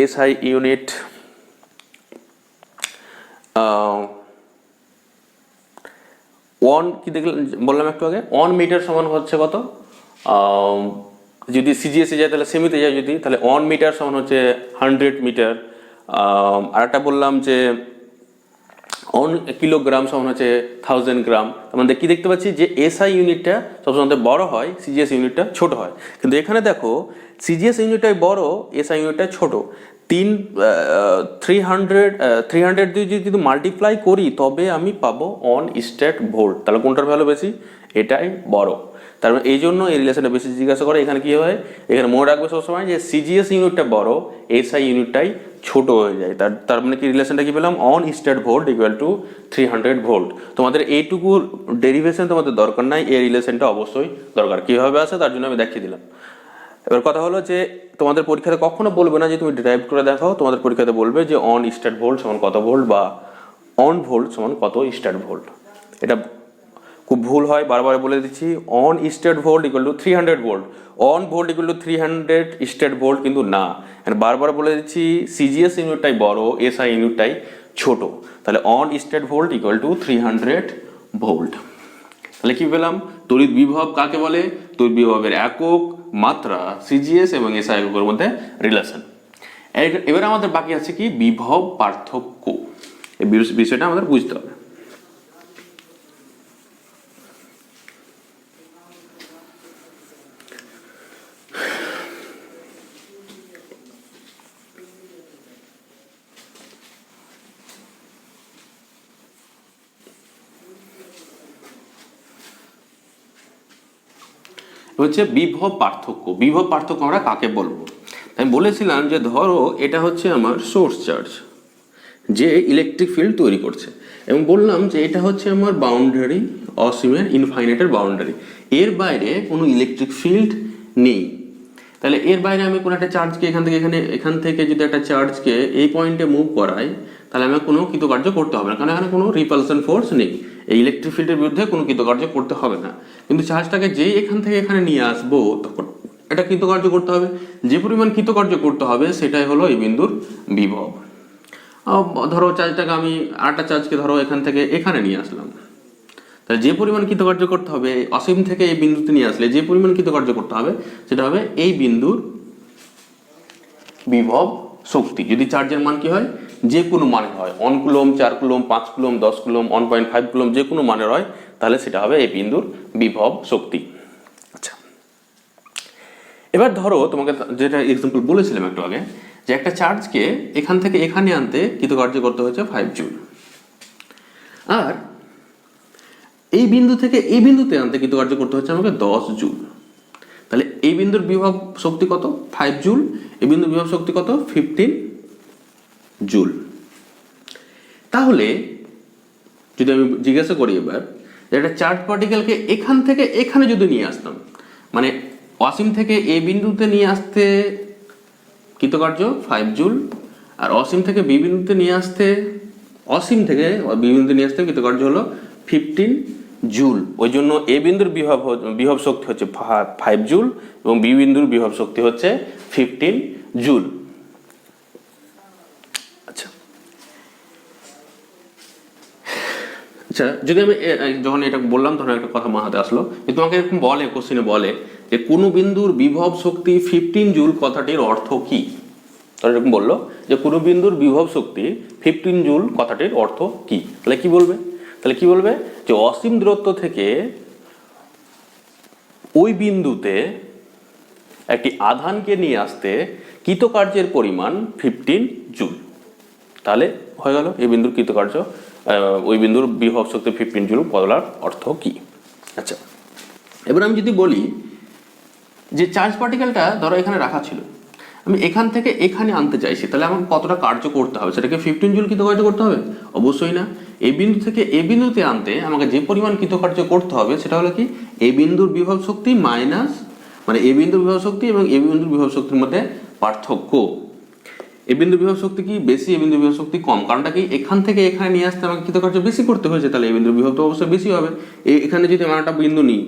এসআই ইউনিট কি দেখলাম বললাম একটু আগে 1 মিটার সমান হচ্ছে কত, যদি সিজিএসে যায় তাহলে সেমিতে যায় যদি, তাহলে 1 মিটার সমান হচ্ছে 100 মিটার। আর একটা বললাম যে 1 কিলোগ্রাম সমান হচ্ছে 1000 গ্রাম। আমাদের কি দেখতে পাচ্ছি যে এসআই ইউনিটটা সবসময় বড় হয়, সিজিএস ইউনিটটা ছোট হয়। কিন্তু এখানে দেখো সিজিএস ইউনিটটাই বড়, এসআই ইউনিটটা ছোট। 300 দিয়ে যদি মাল্টিপ্লাই করি তবে আমি পাবো অন স্টেট ভোল্ট। তাহলে কোনটার ভ্যালু বেশি, এটাই বড়। তার মানে এই জন্য এই রিলেশনটা বেশি জিজ্ঞাসা করে। এখানে কি হয়, এখানে মনে রাখবে সবসময় যে সিজিএস ইউনিটটা বড়, এসআই ইউনিটটাই ছোট হয়ে যায়। তার মানে কি রিলেশনটা কি পেলাম, on state volt equal to 300 volt. তোমাদের এইটুকু ডেরিভেশন তোমাদের দরকার নাই, এই রিলেশনটা অবশ্যই দরকার। কীভাবে আসে তার জন্য আমি দেখিয়ে দিলাম। এবার কথা হলো যে তোমাদের পরীক্ষাতে কখনো বলবে না যে তুমি ডেরাইভ করে দেখাও, তোমাদের পরীক্ষাতে বলবে যে অন স্টেট ভোল্ট সমান কত ভোল্ট বা অন ভোল্ট সমান কত স্টেট ভোল্ট। এটা খুব ভুল হয়, বারবার বলে দিচ্ছি। On state volt equal to 300 volt, on volt equal to 300 state volt কিন্তু না। বারবার বলে দিচ্ছি সিজিএস ইউনিটটাই বড়, এসআই ইউনিটটাই ছোট। তাহলে on state volt equal to 300 volt. তাহলে কি পেলাম, তড়িৎ বিভব কাকে বলে, তড়িৎ বিভবের একক, মাত্রা, সিজিএস এবং এসআই এককের মধ্যে রিলেশন। এবার আমাদের বাকি আছে কি বিভব পার্থক্য, এই বিষয়টা আমাদের বুঝতে হবে। হচ্ছে বিভব পার্থক্য। বিভব পার্থক্য আমরা কাকে বলবো, আমি বলেছিলাম যে ধরো এটা হচ্ছে আমার সোর্স চার্জ যে ইলেকট্রিক ফিল্ড তৈরি করছে, এবং বললাম যে এটা হচ্ছে আমার বাউন্ডারি, অসীমের ইনফাইনাইটের বাউন্ডারি, এর বাইরে কোনো ইলেকট্রিক ফিল্ড নেই। তাহলে এর বাইরে আমি কোনো একটা চার্জকে এখান থেকে যদি একটা চার্জকে এই পয়েন্টে মুভ করাই, তাহলে আমি কোনো কৃতকার্য করতে হবে না, কারণ এখানে কোনো রিপালশন ফোর্স নেই, এই ইলেকট্রিক ফিল্ডের বিরুদ্ধে কোনো কৃতকার্য করতে হবে না। কিন্তু চার্জটাকে যেই এখান থেকে এখানে নিয়ে আসবো তখন এটা কৃতকার্য করতে হবে। যে পরিমাণ কৃতকার্য করতে হবে সেটাই হলো এই বিন্দুর বিভব। ধরো চার্জটাকে আমি আরেকটা চার্জকে ধরো এখান থেকে এখানে নিয়ে আসলাম, তাহলে যে পরিমাণ কৃতকার্য করতে হবে অসীম থেকে এই বিন্দুতে নিয়ে আসলে যে পরিমাণ কৃতকার্য করতে হবে সেটা হবে এই বিন্দুর বিভব শক্তি। যদি চার্জের মান কি হয়, যে কোনো মানের হয়, 1 coulomb, 4 coulomb, 5 coulomb, 10 coulomb, 1.5 coulomb, যে কোনো মানের হয়, তাহলে সেটা হবে এই বিন্দুর বিভব শক্তি। আচ্ছা, এবার ধরো তোমাকে যেটা এক্সাম্পল বলেছিলাম একটু আগে, যে একটা চার্জকে এখান থেকে এখানে আনতে কৃতকার্য করতে হচ্ছে 5 জুল, আর এই বিন্দু থেকে এই বিন্দুতে আনতে কৃতকার্য করতে হচ্ছে আমাকে 10 জুল। তাহলে এই বিন্দুর বিভব শক্তি কত? 5 জুল। এই বিন্দুর বিভব শক্তি কত? 15 জুল। তাহলে যদি আমি জিজ্ঞাসা করি এবার, যে একটা চার্জ পার্টিকেলকে এখান থেকে এখানে যদি নিয়ে আসতাম, মানে অসীম থেকে এই বিন্দুতে নিয়ে আসতে কৃতকার্য 5 জুল, আর অসীম থেকে বি বিন্দুতে নিয়ে আসতে, অসীম থেকে বি বিন্দুতে নিয়ে আসতে কৃতকার্য হলো 15 জুল। ওই জন্য এ বিন্দুর বিভব শক্তি হচ্ছে 5 জুল এবং বি বিন্দুর বিভব শক্তি হচ্ছে 15 জুল। আচ্ছা আচ্ছা, যদি আমি যখন এটা বললাম তখন একটা কথা মাথাতে আসলো, যে তোমাকে এরকম বলে, কোশ্চেনে বলে যে কোনো বিন্দুর বিভব শক্তি 15 জুল কথাটির অর্থ কি? তাহলে এরকম বললো যে কোনো বিন্দুর বিভব শক্তি 15 জুল কথাটির অর্থ কি? তাহলে কি বলবে? তাহলে কি বলবে যে অসীম দূরত্ব থেকে ওই বিন্দুতে একটি আধানকে নিয়ে আসতে কৃতকার্যের পরিমাণ 15 জুল। তাহলে হয়ে গেল এই বিন্দুর কৃতকার্য, ওই বিন্দুর বিভব শক্তি 15 জুল বলার অর্থ কি। আচ্ছা, এবার আমি যদি বলি যে চার্জ পার্টিকেলটা ধরো এখানে রাখা ছিল, আমি এখান থেকে এখানে আনতে চাইছি, তাহলে আমাকে কতটা কার্য করতে হবে? সেটাকে 15 জুল কৃতকার্য করতে হবে? অবশ্যই না। এই বিন্দু থেকে এই বিন্দুতে আনতে আমাকে যে পরিমাণ কৃতকার্য করতে হবে সেটা হলো কি, এই বিন্দুর বিভব শক্তি মাইনাস, মানে এই বিন্দুর বিভব শক্তি এবং এই বিন্দুর বিভব শক্তির মধ্যে পার্থক্য। এই বিন্দুর বিভব শক্তি কি বেশি, এই বিন্দুর বিভব শক্তি কম। কারণটা কি, এখান থেকে এখানে নিয়ে আসতে আমাকে কৃতকার্য বেশি করতে হয়েছে, তাহলে এই বিন্দুর বিভব তো অবশ্যই বেশি হবে। এখানে যদি আমার একটা বিন্দু নিই,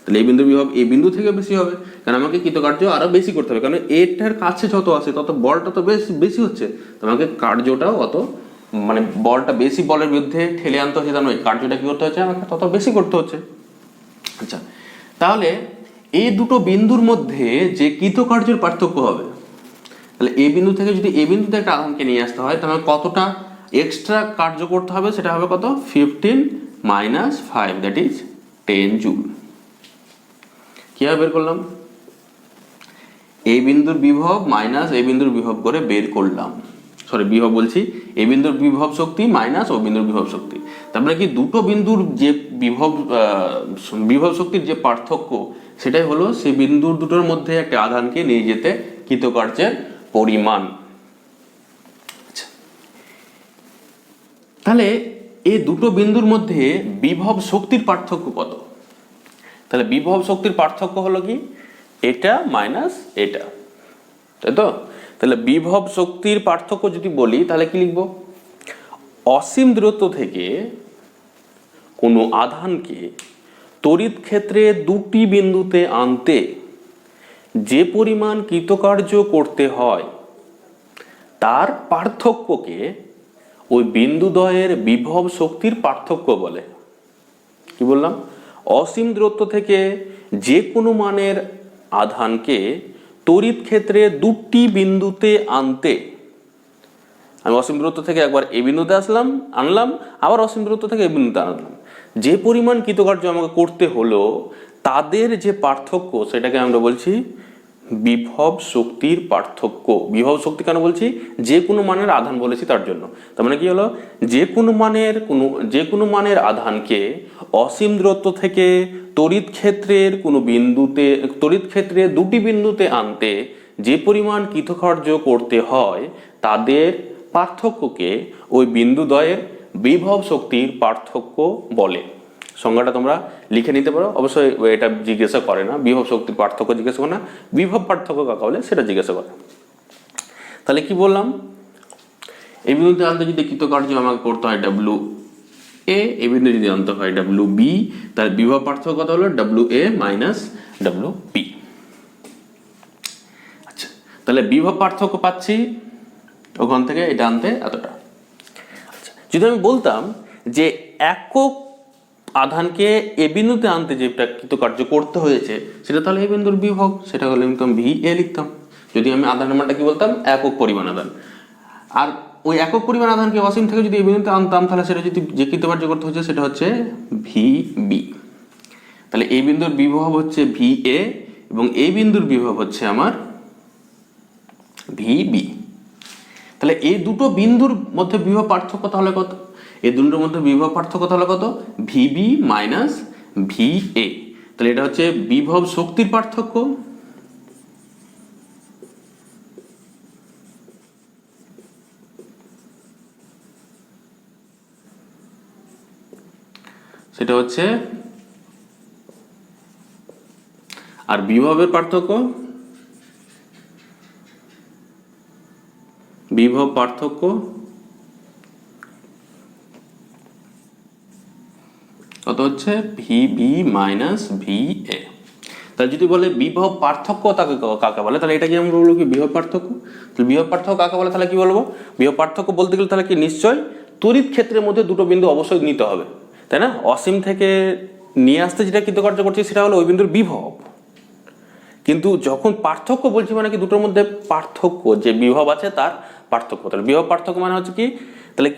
তাহলে এই বিন্দুর বিভব এই বিন্দু থেকে বেশি হবে, কারণ আমাকে কৃতকার্য আরো বেশি করতে হবে, কারণ এটার কাছে যত আসে তত বলটা তো বেশি হচ্ছে, তো আমাকে কার্যটাও অত, মানে বলটা বেশি বলের বিরুদ্ধে ঠেলে আনতে হচ্ছে, তার মানে কার্যটা কি করতে হচ্ছে আমাকে তত বেশি করতে হচ্ছে। আচ্ছা, তাহলে এই দুটো বিন্দুর মধ্যে যে কৃতকার্যের পার্থক্য হবে, তাহলে এই বিন্দু থেকে যদি এই বিন্দুতে একটা আধানকে নিয়ে আসতে হয়, তাহলে কতটা এক্সট্রা কার্য করতে হবে? সেটা হবে কত? 15 মাইনাস 5, দ্যাট ইজ 10 জুল। কিভাবে বের করলাম? এই বিন্দুর বিভব মাইনাস এই বিন্দুর বিভব করে বের করলাম, সরি বিভব বলছি, এই বিন্দুর বিভব শক্তি মাইনাস ও বিন্দুর বিভব শক্তি। তারপরে কি, দুটো বিন্দুর যে বিভব শক্তির যে পার্থক্য সেটাই হলো সেই বিন্দুর দুটোর মধ্যে একটা আধানকে নিয়ে যেতে কৃতকার্যের পরিমাণ। আচ্ছা, তাহলে এই দুটো বিন্দুর মধ্যে বিভব শক্তির পার্থক্য কত? তাহলে বিভব শক্তির পার্থক্য হলো কি, এটা মাইনাস এটা, তাই তো? তাহলে বিভব শক্তির পার্থক্য যদি বলি তাহলে কি লিখব? অসীম দূরত্ব থেকে কোনো আধানকে তড়িৎ ক্ষেত্রে দুটি বিন্দুতে আনতে যে পরিমাণ কৃতকার্য করতে হয় তার পার্থক্যকে ওই বিন্দুদ্বয়ের বিভব শক্তির পার্থক্য বলে। কি বললাম? অসীম দূরত্ব থেকে যে কোনো মানের আধানকে তড়িৎ ক্ষেত্রে দুটি বিন্দুতে আনতে, আমি অসীম দূরত্ব থেকে একবার এই বিন্দুতে আনলাম, আবার অসীম দূরত্ব থেকে এই বিন্দুতে আনলাম, যে পরিমাণ কৃতকার্য আমাকে করতে হলো তাদের যে পার্থক্য সেটাকে আমরা বলছি বিভব শক্তির পার্থক্য। বিভব শক্তি কেন বলছি? যে কোনো মানের আধান বলেছি তার জন্য। তার মানে কি হলো, যে কোনো মানের আধানকে অসীম দূরত্ব থেকে তড়িৎ ক্ষেত্রে দুটি বিন্দুতে আনতে যে পরিমাণ কৃতকার্য করতে হয় তাদের পার্থক্যকে ওই বিন্দুদ্বয়ের বিভব শক্তির পার্থক্য বলে। সংজ্ঞাটা তোমরা লিখে নিতে পারো, অবশ্যই এটা জিজ্ঞাসা করে না, বিভব শক্তির পার্থক্য জিজ্ঞাসা করে না, বিভব পার্থক্য কাকে বলে সেটা জিজ্ঞাসা করে। তাহলে কি বললাম, এই বিন্দুতে আনতে যদি কৃতকার্য আমাকে করতে হয় ডাব্লু এ, এই বিন্দু যদি আনতে হয় ডাব্লু বি, তাহলে বিভব পার্থক্য কত হলো W A minus W B. আচ্ছা, তাহলে বিভব পার্থক্য পাচ্ছি ওখান থেকে এটা আনতে এতটা। আচ্ছা, যদি আমি বলতাম যে একক আধানকে এ বিন্দুতে আনতে যেটা কৃতকার্য করতে হয়েছে সেটা তাহলে এই বিন্দুর বিভব, সেটা হলে লিখতাম ভি এ লিখতাম। যদি আমি আধানের মানটা কি বলতাম, একক পরিমাণ আধান। আর ওই একক পরিমাণ আধানকে অসীম থেকে যদি এই বিন্দুতে আনতাম তাহলে সেটা যদি যে কৃতকার্য করতে হচ্ছে সেটা হচ্ছে ভি বি। তাহলে এই বিন্দুর বিভব হচ্ছে ভি এ এবং এই বিন্দুর বিভব হচ্ছে আমার ভি বি। তাহলে এই দুটো বিন্দুর মধ্যে বিভব পার্থক্য তাহলে কত, এই দুটোর মধ্যে বিভব পার্থক্য তাহলে কত, ভিবি মাইনাস ভি এ। তাহলে এটা হচ্ছে বিভব শক্তির পার্থক্য, সেটা হচ্ছে, আর বিভবের পার্থক্য, বিভব পার্থক্য কত হচ্ছে V B minus V A. তাহলে যদি বলে বিভব পার্থক্য তাকে কাকে বলে, তাহলে এটা কি আমরা বলবো কি বিভব পার্থক্য। তাহলে বিভব পার্থক্য কাকে বলে, তাহলে কি বলবো, বিভব পার্থক্য বলতে গেলে তাহলে কি নিশ্চয় তড়িৎ ক্ষেত্রের মধ্যে দুটো বিন্দু অবশ্যই নিতে হবে, তাই না? অসীম থেকে নিয়ে আসতে যেটা কৃতকার্য করছি সেটা হলো ওই বিন্দুর বিভব। কিন্তু যখন পার্থক্য বলছি মানে কি দুটোর মধ্যে পার্থক্য, যে বিভব আছে তার পার্থক্য। তাহলে বিভব পার্থক্য মানে হচ্ছে কি, তাহলে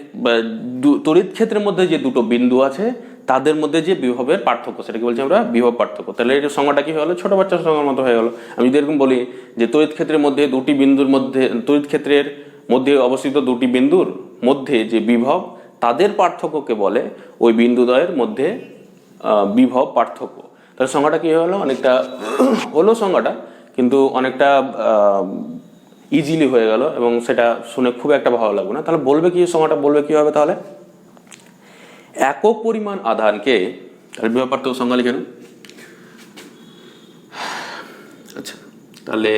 তড়িৎ ক্ষেত্রের মধ্যে যে দুটো বিন্দু আছে তাদের মধ্যে যে বিভবের পার্থক্য সেটাকে বলছি আমরা বিভব পার্থক্য। তাহলে এই সংজ্ঞাটা কি হয়ে গেলো, ছোট বাচ্চার সংজ্ঞার মতো হয়ে গেল। আমি যদি এরকম বলি যে তড়িৎ ক্ষেত্রের মধ্যে দুটি বিন্দুর মধ্যে, তড়িৎ ক্ষেত্রের মধ্যে অবস্থিত দুটি বিন্দুর মধ্যে যে বিভব তাদের পার্থক্যকে বলে ওই বিন্দুদ্বয়ের মধ্যে বিভব পার্থক্য। তাহলে সংজ্ঞাটা কি হলো, অনেকটা হলো সংজ্ঞাটা, কিন্তু অনেকটা ইজিলি হয়ে গেল এবং সেটা শুনে খুব একটা ভালো লাগবে না। তাহলে বলবে কি, সংজ্ঞাটা বলবে কি হবে তাহলে, একক পরিমাণ আধানকে, তাহলে বিভব পার্থক্য সংজ্ঞা লিখে নাও। আচ্ছা, তাহলে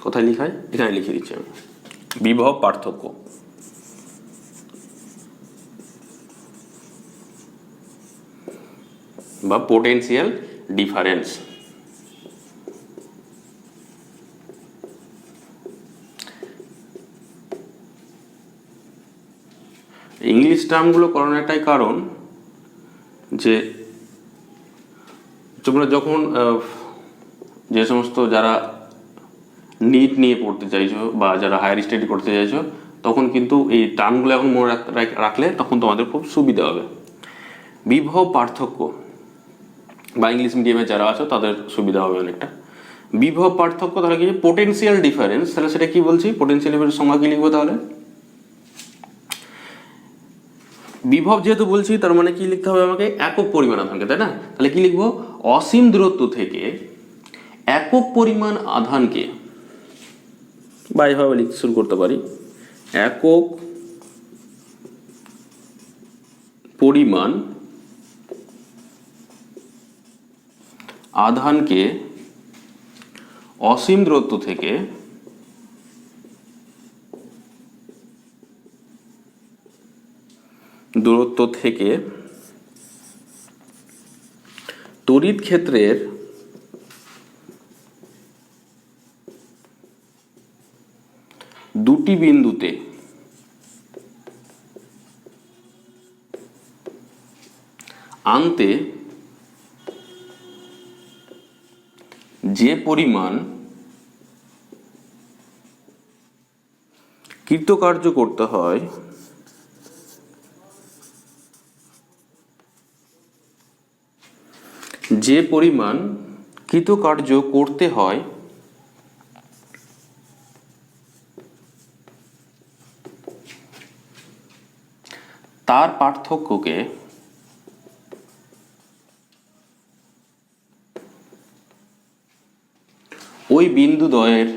কোথায় লিখায়, এখানে লিখে দিচ্ছি আমি, বিভব পার্থক্য বা পোটেনশিয়াল ডিফারেন্স। ইংলিশ টার্মগুলো করানোর একটাই কারণ যে তোমরা যখন যে সমস্ত যারা নিট নিয়ে পড়তে চাইছো বা যারা হায়ার স্টাডি করতে চাইছো তখন কিন্তু এই টার্মগুলো এখন মনে রাখলে তখন তোমাদের খুব সুবিধা হবে। বিভব পার্থক্য বা ইংলিশ মিডিয়ামে যারা আছো তাদের সুবিধা হবে অনেকটা। বিভব পার্থক্য তাহলে কি, পোটেনশিয়াল ডিফারেন্স, তাহলে সেটা কি বলছি, পোটেনশিয়াল ডিফারেন্স সংজ্ঞা কি লিখবো তাহলে, বিভব যেহেতু বলছি তার মানে কি লিখতে হবে আমাকে, একক পরিমাণ আধানকে, তাই না? তাহলে কি লিখবো, অসীম দূরত্ব থেকে একক পরিমাণ আধানকে, বা এইভাবে লিখতে শুরু করতে পারি, একক পরিমাণ আধানকে অসীম দূরত্ব থেকে তড়িৎ ক্ষেত্রের দুটি বিন্দুতে আনতে যে পরিমাণ কৃতকার্য করতে হয় তার পার্থক্যকে ওই বিন্দুদ্বয়ের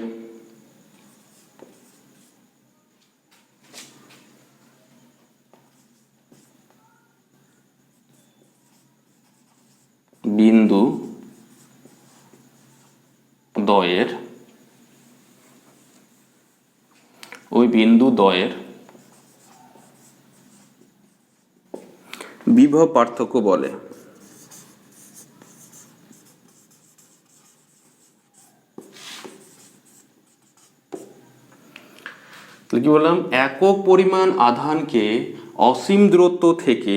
বিন্দু দ্বয়ের বিভব পার্থক্য বলে। কি বললাম, একক পরিমাণ আধানকে অসীম দূরত্ব থেকে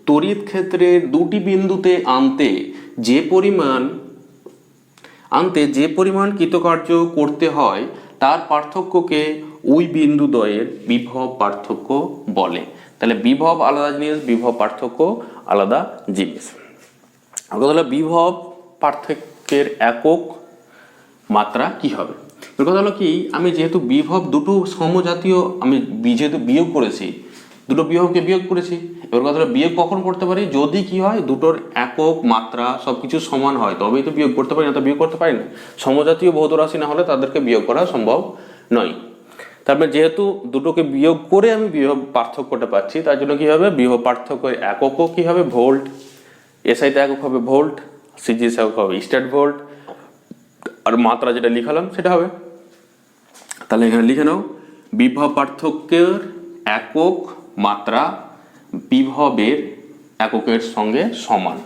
তড়িৎ ক্ষেত্রের দুটি বিন্দুতে আনতে যে পরিমাণ কৃতকার্য করতে হয় তার পার্থক্যকে ওই বিন্দু দ্বয়ের বিভব পার্থক্য বলে। তাহলে বিভব আলাদা জিনিস, বিভব পার্থক্য আলাদা জিনিস। তাহলে বিভব পার্থক্যের একক মাত্রা কি হবে? কথা হলো কি, আমি যেহেতু বিভব দুটো সমজাতীয়, আমি যেহেতু বিয়োগ করেছি, দুটো বিভবকে বিয়োগ করেছি, এবার কথা হলো বিয়োগ কখন করতে পারি? যদি কি হয়, দুটোর একক মাত্রা সবকিছু সমান হয় তবেই তো বিয়োগ করতে পারি, না তো বিয়োগ করতে পারি না। সমজাতীয় ভৌত রাশি না হলে তাদেরকে বিয়োগ করা সম্ভব নয়। তারপরে যেহেতু দুটোকে বিয়োগ করে আমি বিভব পার্থক্যটা পাচ্ছি, তার জন্য কি হবে, বিভব পার্থক্যের এককও কি হবে, ভোল্ট। এসআইতে একক হবে ভোল্ট, সিজিএস একক হবে স্ট্যাট ভোল্ট, আর মাত্রা যেটা লিখালাম সেটা হবে। তাহলে এখানে লিখে নাও, বিভব পার্থক্যের একক মাত্রা বিভবের এককের সঙ্গে সমান।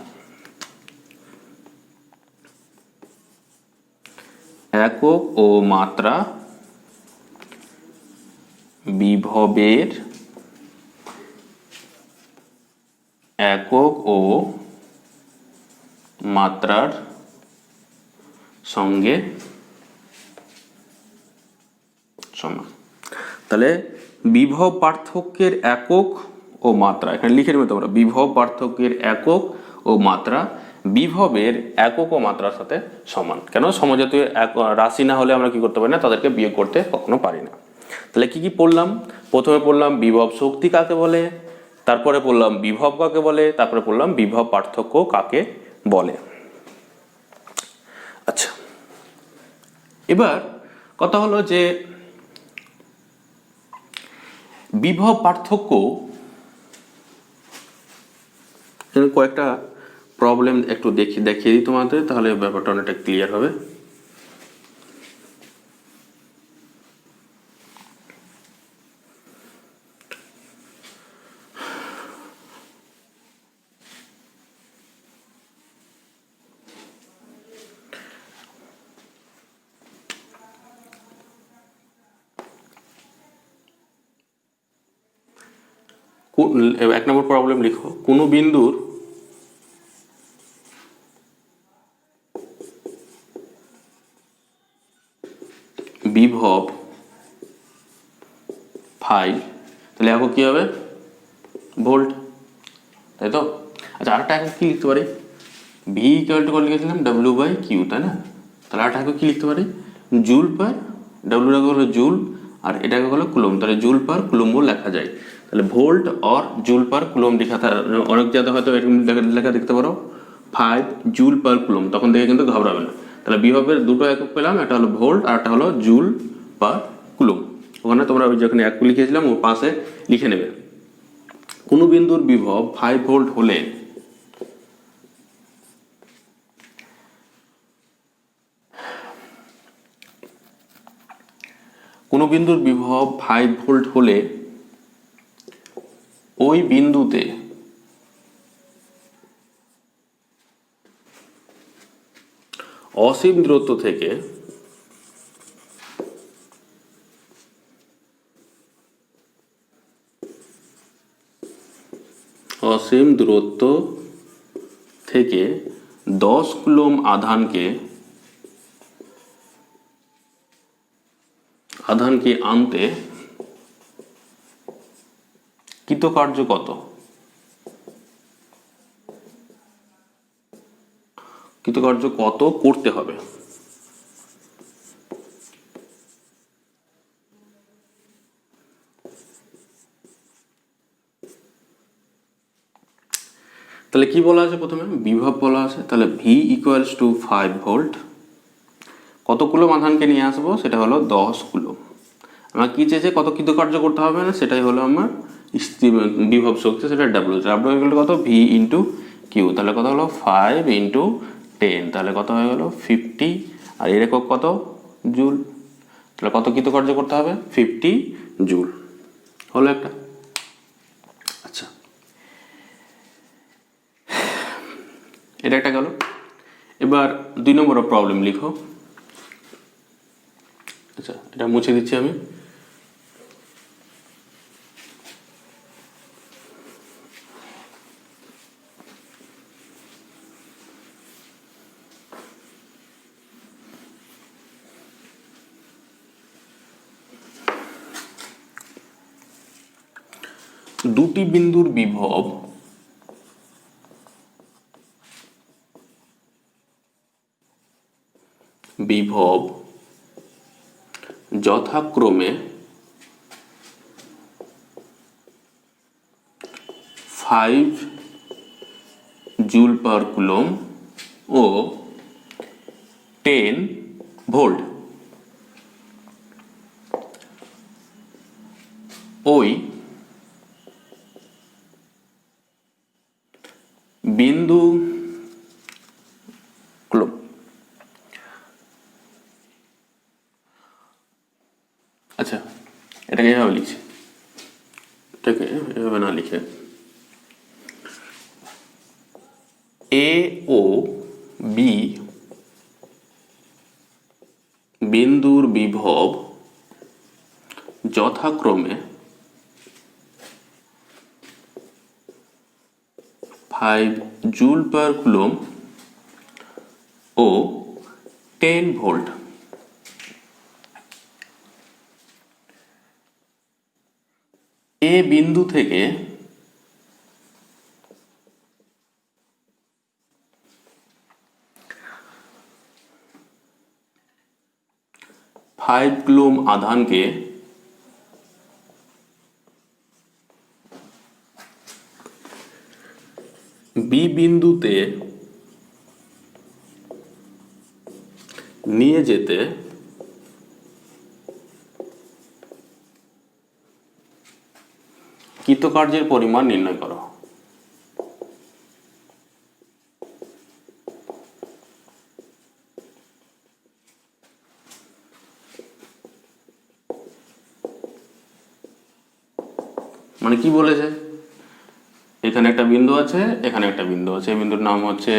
একক ও মাত্রা বিভবের একক ও মাত্রার সঙ্গে সমান। তাহলে বিভব পার্থক্যের একক ও মাত্রা, এখানে লিখে নেবে তোমরা, বিভব পার্থক্যের একক ও মাত্রা বিভবের একক ও মাত্রার সাথে সমান। কেন? সমজাতীয় রাশি না হলে আমরা কি করতে পারি না, তাদেরকে বিয়োগ করতে কখনো পারি না। তাহলে কি কি পড়লাম? প্রথমে পড়লাম বিভব শক্তি কাকে বলে, তারপরে পড়লাম বিভব কাকে বলে, তারপরে পড়লাম বিভব পার্থক্য কাকে বলে। আচ্ছা, এবার কথা হলো যে বিভব পার্থক্য, কয়েকটা প্রবলেম একটু দেখিয়ে দিই তোমাদের, তাহলে ব্যাপারটা অনেকটা ক্লিয়ার হবে। এক নম্বর প্রবলেম লিখো, কোনো বিন্দুর বিভব ফাই, তাহলে একক কি হবে, ভোল্ট, তাই তো? আচ্ছা, আরেকটা একক কি লিখতে পারি, ভি ইকুয়াল টু লিখেছিলাম ডব্লিউ বাই কিউ, তাই না? তাহলে আরেকটা একক কি লিখতে পারি, জুল পার, ডব্লিউ হলো জুল আর এটাকে হলো কুলম, তাহলে জুল পার কুলম্ব লেখা যায়। তাহলে ভোল্ট আর জুল পার কুলম লেখা, অনেক জায়গা হয়তো এরকম লেখা দেখতে পারো 5 জুল পার কুলম, তখন দেখে কিন্তু ঘাবড়াবে না। তাহলে বিভবের দুটো একক পেলাম, একটা হলো ভোল্ট আর একটা হলো জুল পার কুলম। ওখানে তোমরা ওই যেখানে এক লিখেছিলাম ওর পাশে লিখে নেবে। কোনো বিন্দুর বিভব 5 ভোল্ট হলে কোনো বিন্দুর বিভব 5 ভোল্ট হলে ওই বিন্দুতে অসীম দূরত্ব থেকে অসীম দূরত্ব থেকে 10 কুলম আধানকে আনতে কৃতকার্য কত? কৃতকার্য কত করতে হবে? তাহলে কি বলা আছে, প্রথমে বিভব বলা আছে, তাহলে ভি ইকুয়ালস টু 5 ভোল্ট, কত কুলম আধানকে নিয়ে আসবো, সেটা হলো 10 কুলম। আমার কি চেয়েছে, কত কৃতকার্য করতে হবে না, সেটাই হলো আমার বিভব শক্তি, সেটা ডাব্লিউ। ডাব্লিউ ইকুয়াল টু কত, ভি ইন্টু কিউ, তাহলে কত হলো 5 ইন্টু 10, তাহলে কত হয়ে গেল 50, আর এর একক কত জুল, তাহলে কত কৃতকার্য করতে হবে 50 জুল, হলো একটা। আচ্ছা, এটা একটা গেল। এবার 2 নম্বর প্রবলেম লিখো। আচ্ছা, এটা মুছে দিচ্ছি আমি। দুটি বিন্দুর বিভব যথাক্রমে 5 জুল পার কুলম ও 10 ভোল্ট। ওই বিন্দু কুলম, আচ্ছা এটাকে এভাবে লিখছি, এটাকে এভাবে না লিখে এ ও বি বিন্দুর বিভব যথাক্রমে 5 জুল পার কুলম ও 10 ভোল্ট। এ বিন্দু থেকে ফাইভ কুলম আধানকে বি বিন্দুতে নিয়ে যেতে কৃতকার্যের পরিমাণ নির্ণয় করো। মানে কি বলেছে, এখানে একটা বিন্দু আছে, এখানে একটা বিন্দু আছে, এই বিন্দুর নাম হচ্ছে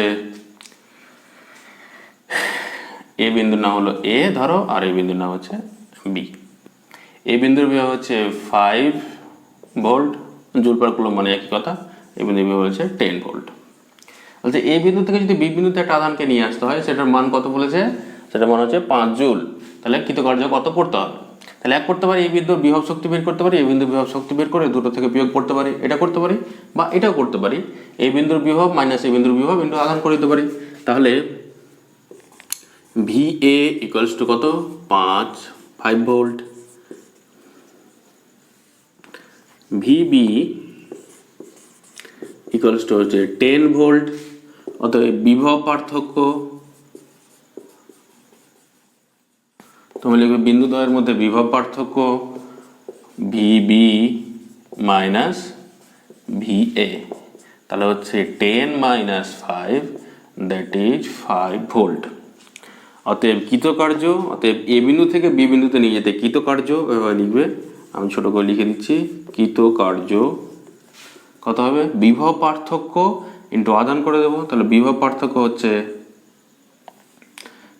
এ, বিন্দুর নাম হলো এ ধরো, আর এই বিন্দুর নাম হচ্ছে বি। এই বিন্দুর বিভব হচ্ছে 5 ভোল্ট জুল পার কুলম, মানে একই কথা। এই বিন্দুর বিভব হচ্ছে 10 ভোল্ট। বলছে এই বিন্দু থেকে যদি বি বিন্দুতে একটা আধানকে নিয়ে আসতে হয়, সেটার মান কত বলেছে, সেটার মান হচ্ছে 5 জুল। তাহলে কৃতকার্য কত পড়তে হবে, তাহলে এক করতে পারি, এই বিন্দুর বিভব শক্তি বের করতে পারি, এই বিন্দুর বিভব শক্তি বের করে দুটো থেকে বিয়োগ করতে পারি, এটা করতে পারি, বা এটাও করতে পারি, এই বিন্দুর বিভব মাইনাস এই বিন্দুর বিভব ইন্টু আধান করে দিতে পারি। তাহলে ভি এ ইকুয়ালস টু কত 5 ভোল্ট, ভিবি ইকুয়ালস টু হচ্ছে 10 ভোল্ট। অতএব বিভব পার্থক্য, তুমি লিখবে বিন্দু দ্বয়ের মধ্যে বিভব পার্থক্য ভিবি মাইনাস ভিএ, তাহলে হচ্ছে 10 মাইনাস 5, দ্যাট ইজ 5 ভোল্ট। অতএব কৃতকার্য, অতএব এ বিন্দু থেকে বি বিন্দুতে নিয়ে যেতে কৃতকার্য এভাবে লিখবে, আমি ছোট করে লিখে দিচ্ছি, কৃতকার্য কত হবে, বিভব পার্থক্য ইন্টু আধান করে দেবো, তাহলে বিভব পার্থক্য হচ্ছে,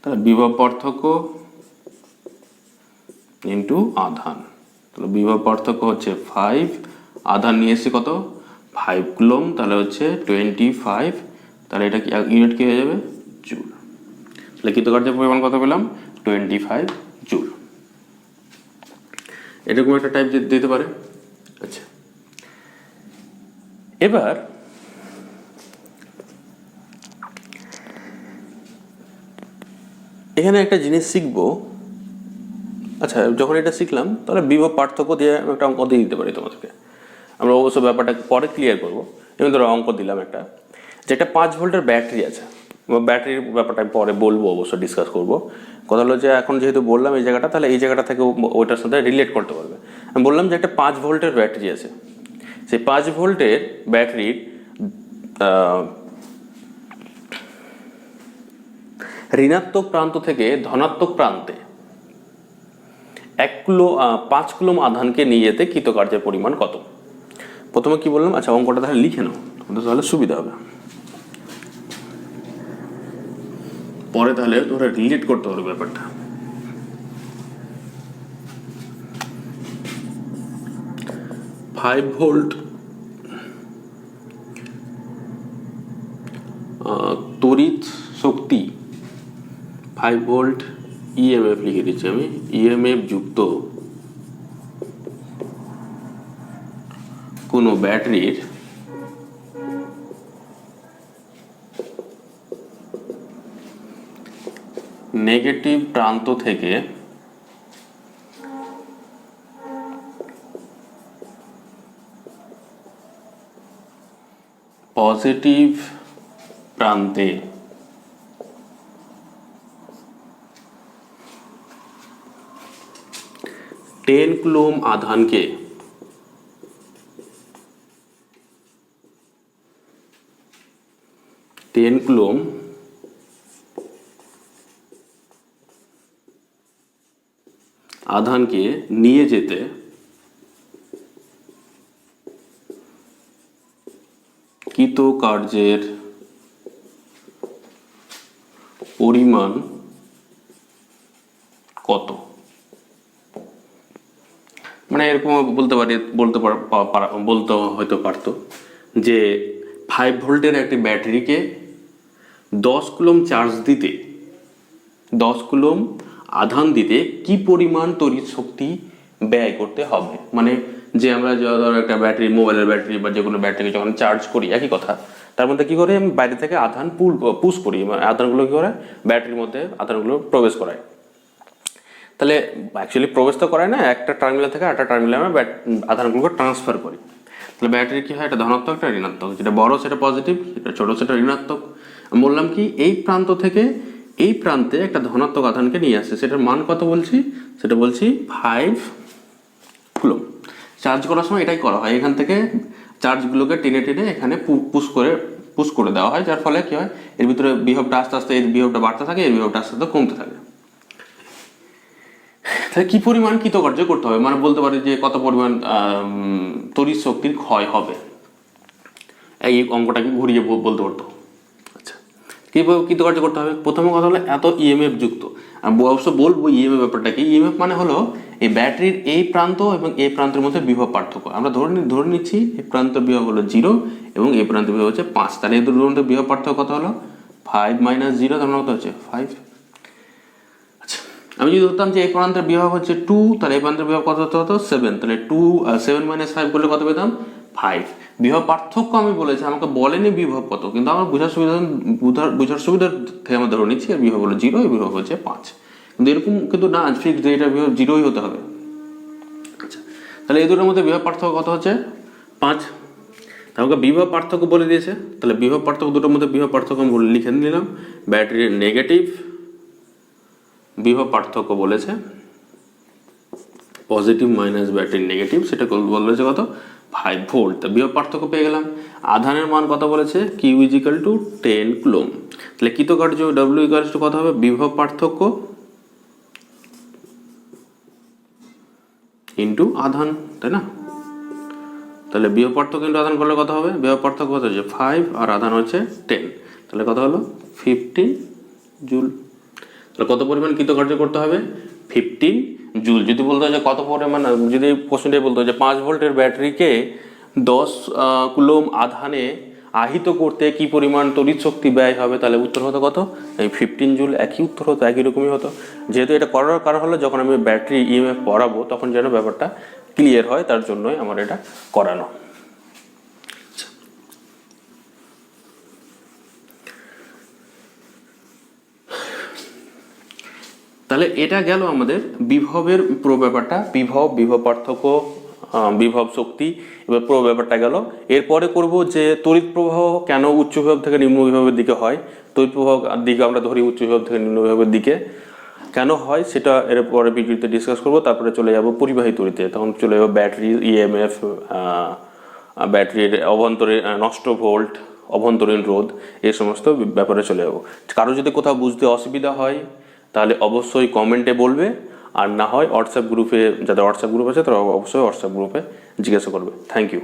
তাহলে বিভব পার্থক্য ইন্টু আধান, তাহলে বিভব পার্থক্য হচ্ছে 5, আধান নিয়ে এসেছি কত 5 কুলম, তাহলে হচ্ছে 25, তাহলে এটা কি ইউনিট কি হয়ে যাবে জুল। তাহলে কৃতকার্যের পরিমাণ কত পেলাম 25 জুল। এরকম একটা টাইপ দিতে পারে। আচ্ছা, এবার এখানে একটা জিনিস শিখবো। আচ্ছা, যখন এটা শিখলাম তাহলে বিভব পার্থক্য দিয়ে আমি একটা অঙ্ক দিয়ে দিতে পারি তোমাদেরকে। আমরা অবশ্য ব্যাপারটা পরে ক্লিয়ার করবো। এবং ধরো অঙ্ক দিলাম একটা, যে একটা 5 ভোল্টের ব্যাটারি আছে, ব্যাটারির ব্যাপারটা আমি পরে বলবো, অবশ্য ডিসকাস করবো। কথা হলো যে এখন যেহেতু বললাম এই জায়গাটা, তাহলে এই জায়গাটা থেকে ওইটার সাথে রিলেট করতে পারবে। আমি বললাম যে একটা 5 ভোল্টের ব্যাটারি আছে, সেই 5 ভোল্টের ব্যাটারির ঋণাত্মক প্রান্ত থেকে ধনাত্মক প্রান্তে 5 কুলম আধানকে নিয়ে যেতে কৃতকার্যের পরিমাণ কত? প্রথমে কি বললাম, আচ্ছা অঙ্কটা তাহলে লিখে নাও, তাহলে সুবিধা হবে, পরে তাহলে তোমরা রিলেট করতে পারবে ব্যাপারটা। ফাইভ ভোল্ট তড়িৎ শক্তি, 5 ভোল্ট ইএমএফ লিখে দিচ্ছি আমি, ইএমএফ যুক্ত কোনো ব্যাটারির নেগেটিভ প্রান্ত থেকে পজিটিভ প্রান্তে 10 কুলম আধানকে নিয়ে যেতে কৃতকার্যের পরিমাণ কত? মানে এরকম বলতে হয়তো পারতো যে 5 ভোল্টের একটি ব্যাটারিকে 10 কুলম চার্জ দিতে, 10 কুলম আধান দিতে কি পরিমাণ তড়িৎ শক্তি ব্যয় করতে হবে। মানে যে আমরা ধরো একটা ব্যাটারি, মোবাইলের ব্যাটারি বা যে কোনো ব্যাটারি যখন চার্জ করি, একই কথা, তার মধ্যে কি করে আমি বাইরে থেকে আধান পুশ করি, মানে আধানগুলো কি করে ব্যাটারির মধ্যে আধানগুলো প্রবেশ করায়। তাহলে অ্যাকচুয়ালি প্রবেশ তো করায় না, একটা টার্মিনাল থেকে একটা টার্মিনালে আমরা আধানগুলোকে ট্রান্সফার করি। তাহলে ব্যাটারি কি হয়, এটা ধনাত্মক একটা ঋণাত্মক, যেটা বড় সেটা পজিটিভ, যেটা ছোট সেটা ঋণাত্মক। আমি বললাম কি এই প্রান্ত থেকে এই প্রান্তে একটা ধনাত্মক আধানকে নিয়ে আসছে, সেটার মান কত বলছি, সেটা বলছি 5 কুলম। চার্জ করার সময় এটাই করা হয়, এখান থেকে চার্জগুলোকে টেনে টেনে এখানে পুশ করে দেওয়া হয়, যার ফলে কি হয় এর ভিতরে বিভবটা আস্তে আস্তে, এর বিভবটা বাড়তে থাকে, এর বিভবটা আস্তে আস্তে কমতে থাকে। তাহলে কি পরিমাণ কৃতকার্য করতে হবে, মানে বলতে পারি যে কত পরিমাণ তড়িৎ শক্তির ক্ষয় হবে, এই অঙ্কটাকে ঘুরিয়ে বলতে পারতো। আচ্ছা, কীভাবে কৃতকার্য করতে হবে? প্রথম কথা হলো এত ইএমএফ যুক্ত, অবশ্য বলবো ইএমএফ ব্যাপারটা কি। ইএমএফ মানে হলো এই ব্যাটারির এই প্রান্ত এবং এই প্রান্তের মধ্যে বিভব পার্থক্য। আমরা ধরে নিচ্ছি এই প্রান্তের বিভব হলো 0 এবং এই প্রান্তের বিভব হচ্ছে 5, তাহলে এই দুটোর মধ্যে বিভব পার্থক্য কত হলো 5 - 0, তার মানে কত হচ্ছে 5। আচ্ছা, আমি যদি ধরতাম যে এই প্রান্তের বিভব হচ্ছে 2, তাহলে এই প্রান্তের বিভব কত হতো 7, তাহলে 7 - 5 করলে কত পেতাম 5। বিভব পার্থক্য আমি বলেছি, আমাকে বলেনি বিভব কত, কিন্তু আমার বোঝার সুবিধার থেকে আমরা ধরে নিচ্ছি এর বিভব হলো 0, এই বিভব হচ্ছে 5। কিন্তু এরকম কিন্তু না ফিক্সড যে এটা বিভব 0ই হতে হবে। আচ্ছা, তাহলে এই দুটোর মধ্যে বিভব পার্থক্য কত হচ্ছে 5। আমাকে বিভব পার্থক্য বলে দিয়েছে, তাহলে বিভব পার্থক্য দুটোর মধ্যে বিভব পার্থক্য আমি লিখে নিলাম। ব্যাটারির নেগেটিভ বিভব পার্থক্য বলেছে, পজিটিভ মাইনাস ব্যাটারির নেগেটিভ, সেটা বলেছে কত 5 ভোল্ট। বিভব পার্থক্য পেয়ে গেলাম। আধানের মান কত বলেছে, কিউ = 10 কুলম। তাহলে কৃতকার্য ডব্লিউ = কত হবে, বিভব পার্থক্য ইন্টু আধান, তাই না? তাহলে বিভব পার্থক্য ইন্টু আধান করলে কত হবে, বিভব পার্থক্য কত হচ্ছে 5 আর আধান হচ্ছে 10, তাহলে কত হলো 15 জুল। তাহলে কত পরিমাণ কৃতকার্য করতে হবে 15 জুল। যদি বলতে হয় যে কত পরিমাণ, যদি প্রশ্নটাই বলতে হয় যে 5 ভোল্টের ব্যাটারিকে 10 কুলম আধানে আহিত করতে কি পরিমাণ তড়িৎ শক্তি ব্যয় হবে, তাহলে উত্তর হতো কত, এই 15 জুল। একই উত্তর হতো, একই রকমই হতো। যেহেতু এটা করার কারণ হলো যখন আমি ব্যাটারি ইএমএফ পড়াবো তখন যেন ব্যাপারটা ক্লিয়ার হয়, তার জন্যই আমার এটা করানো। তাহলে এটা গেল আমাদের বিভবের পুরো ব্যাপারটা, বিভব পার্থক্য, বিভব শক্তি, এবার পুরো ব্যাপারটা গেল। এরপরে করব যে তড়িৎ প্রবাহ কেন উচ্চ বিভব থেকে নিম্ন বিভবের দিকে হয়, তড়িৎ প্রবাহ দিকে আমরা ধরি উচ্চ বিভব থেকে নিম্ন বিভবের দিকে কেন হয় সেটা এরপরে ভিডিওতে ডিসকাস করব। তারপরে চলে যাব পরিবাহী তড়িতে, তখন চলে যাব ব্যাটারি ইএমএফ, ব্যাটারির অভ্যন্তরে নষ্ট ভোল্ট, অভ্যন্তরীণ রোধ, এই সমস্ত ব্যাপারে চলে যাবো। কারো যদি কোথাও বুঝতে অসুবিধা হয় তাহলে অবশ্যই কমেন্টে বলবে, আর না হয় হোয়াটসঅ্যাপ গ্রুপে, যাদের হোয়াটসঅ্যাপ গ্রুপ আছে তারা অবশ্যই হোয়াটসঅ্যাপ গ্রুপে জিজ্ঞাসা করবে। Thank you.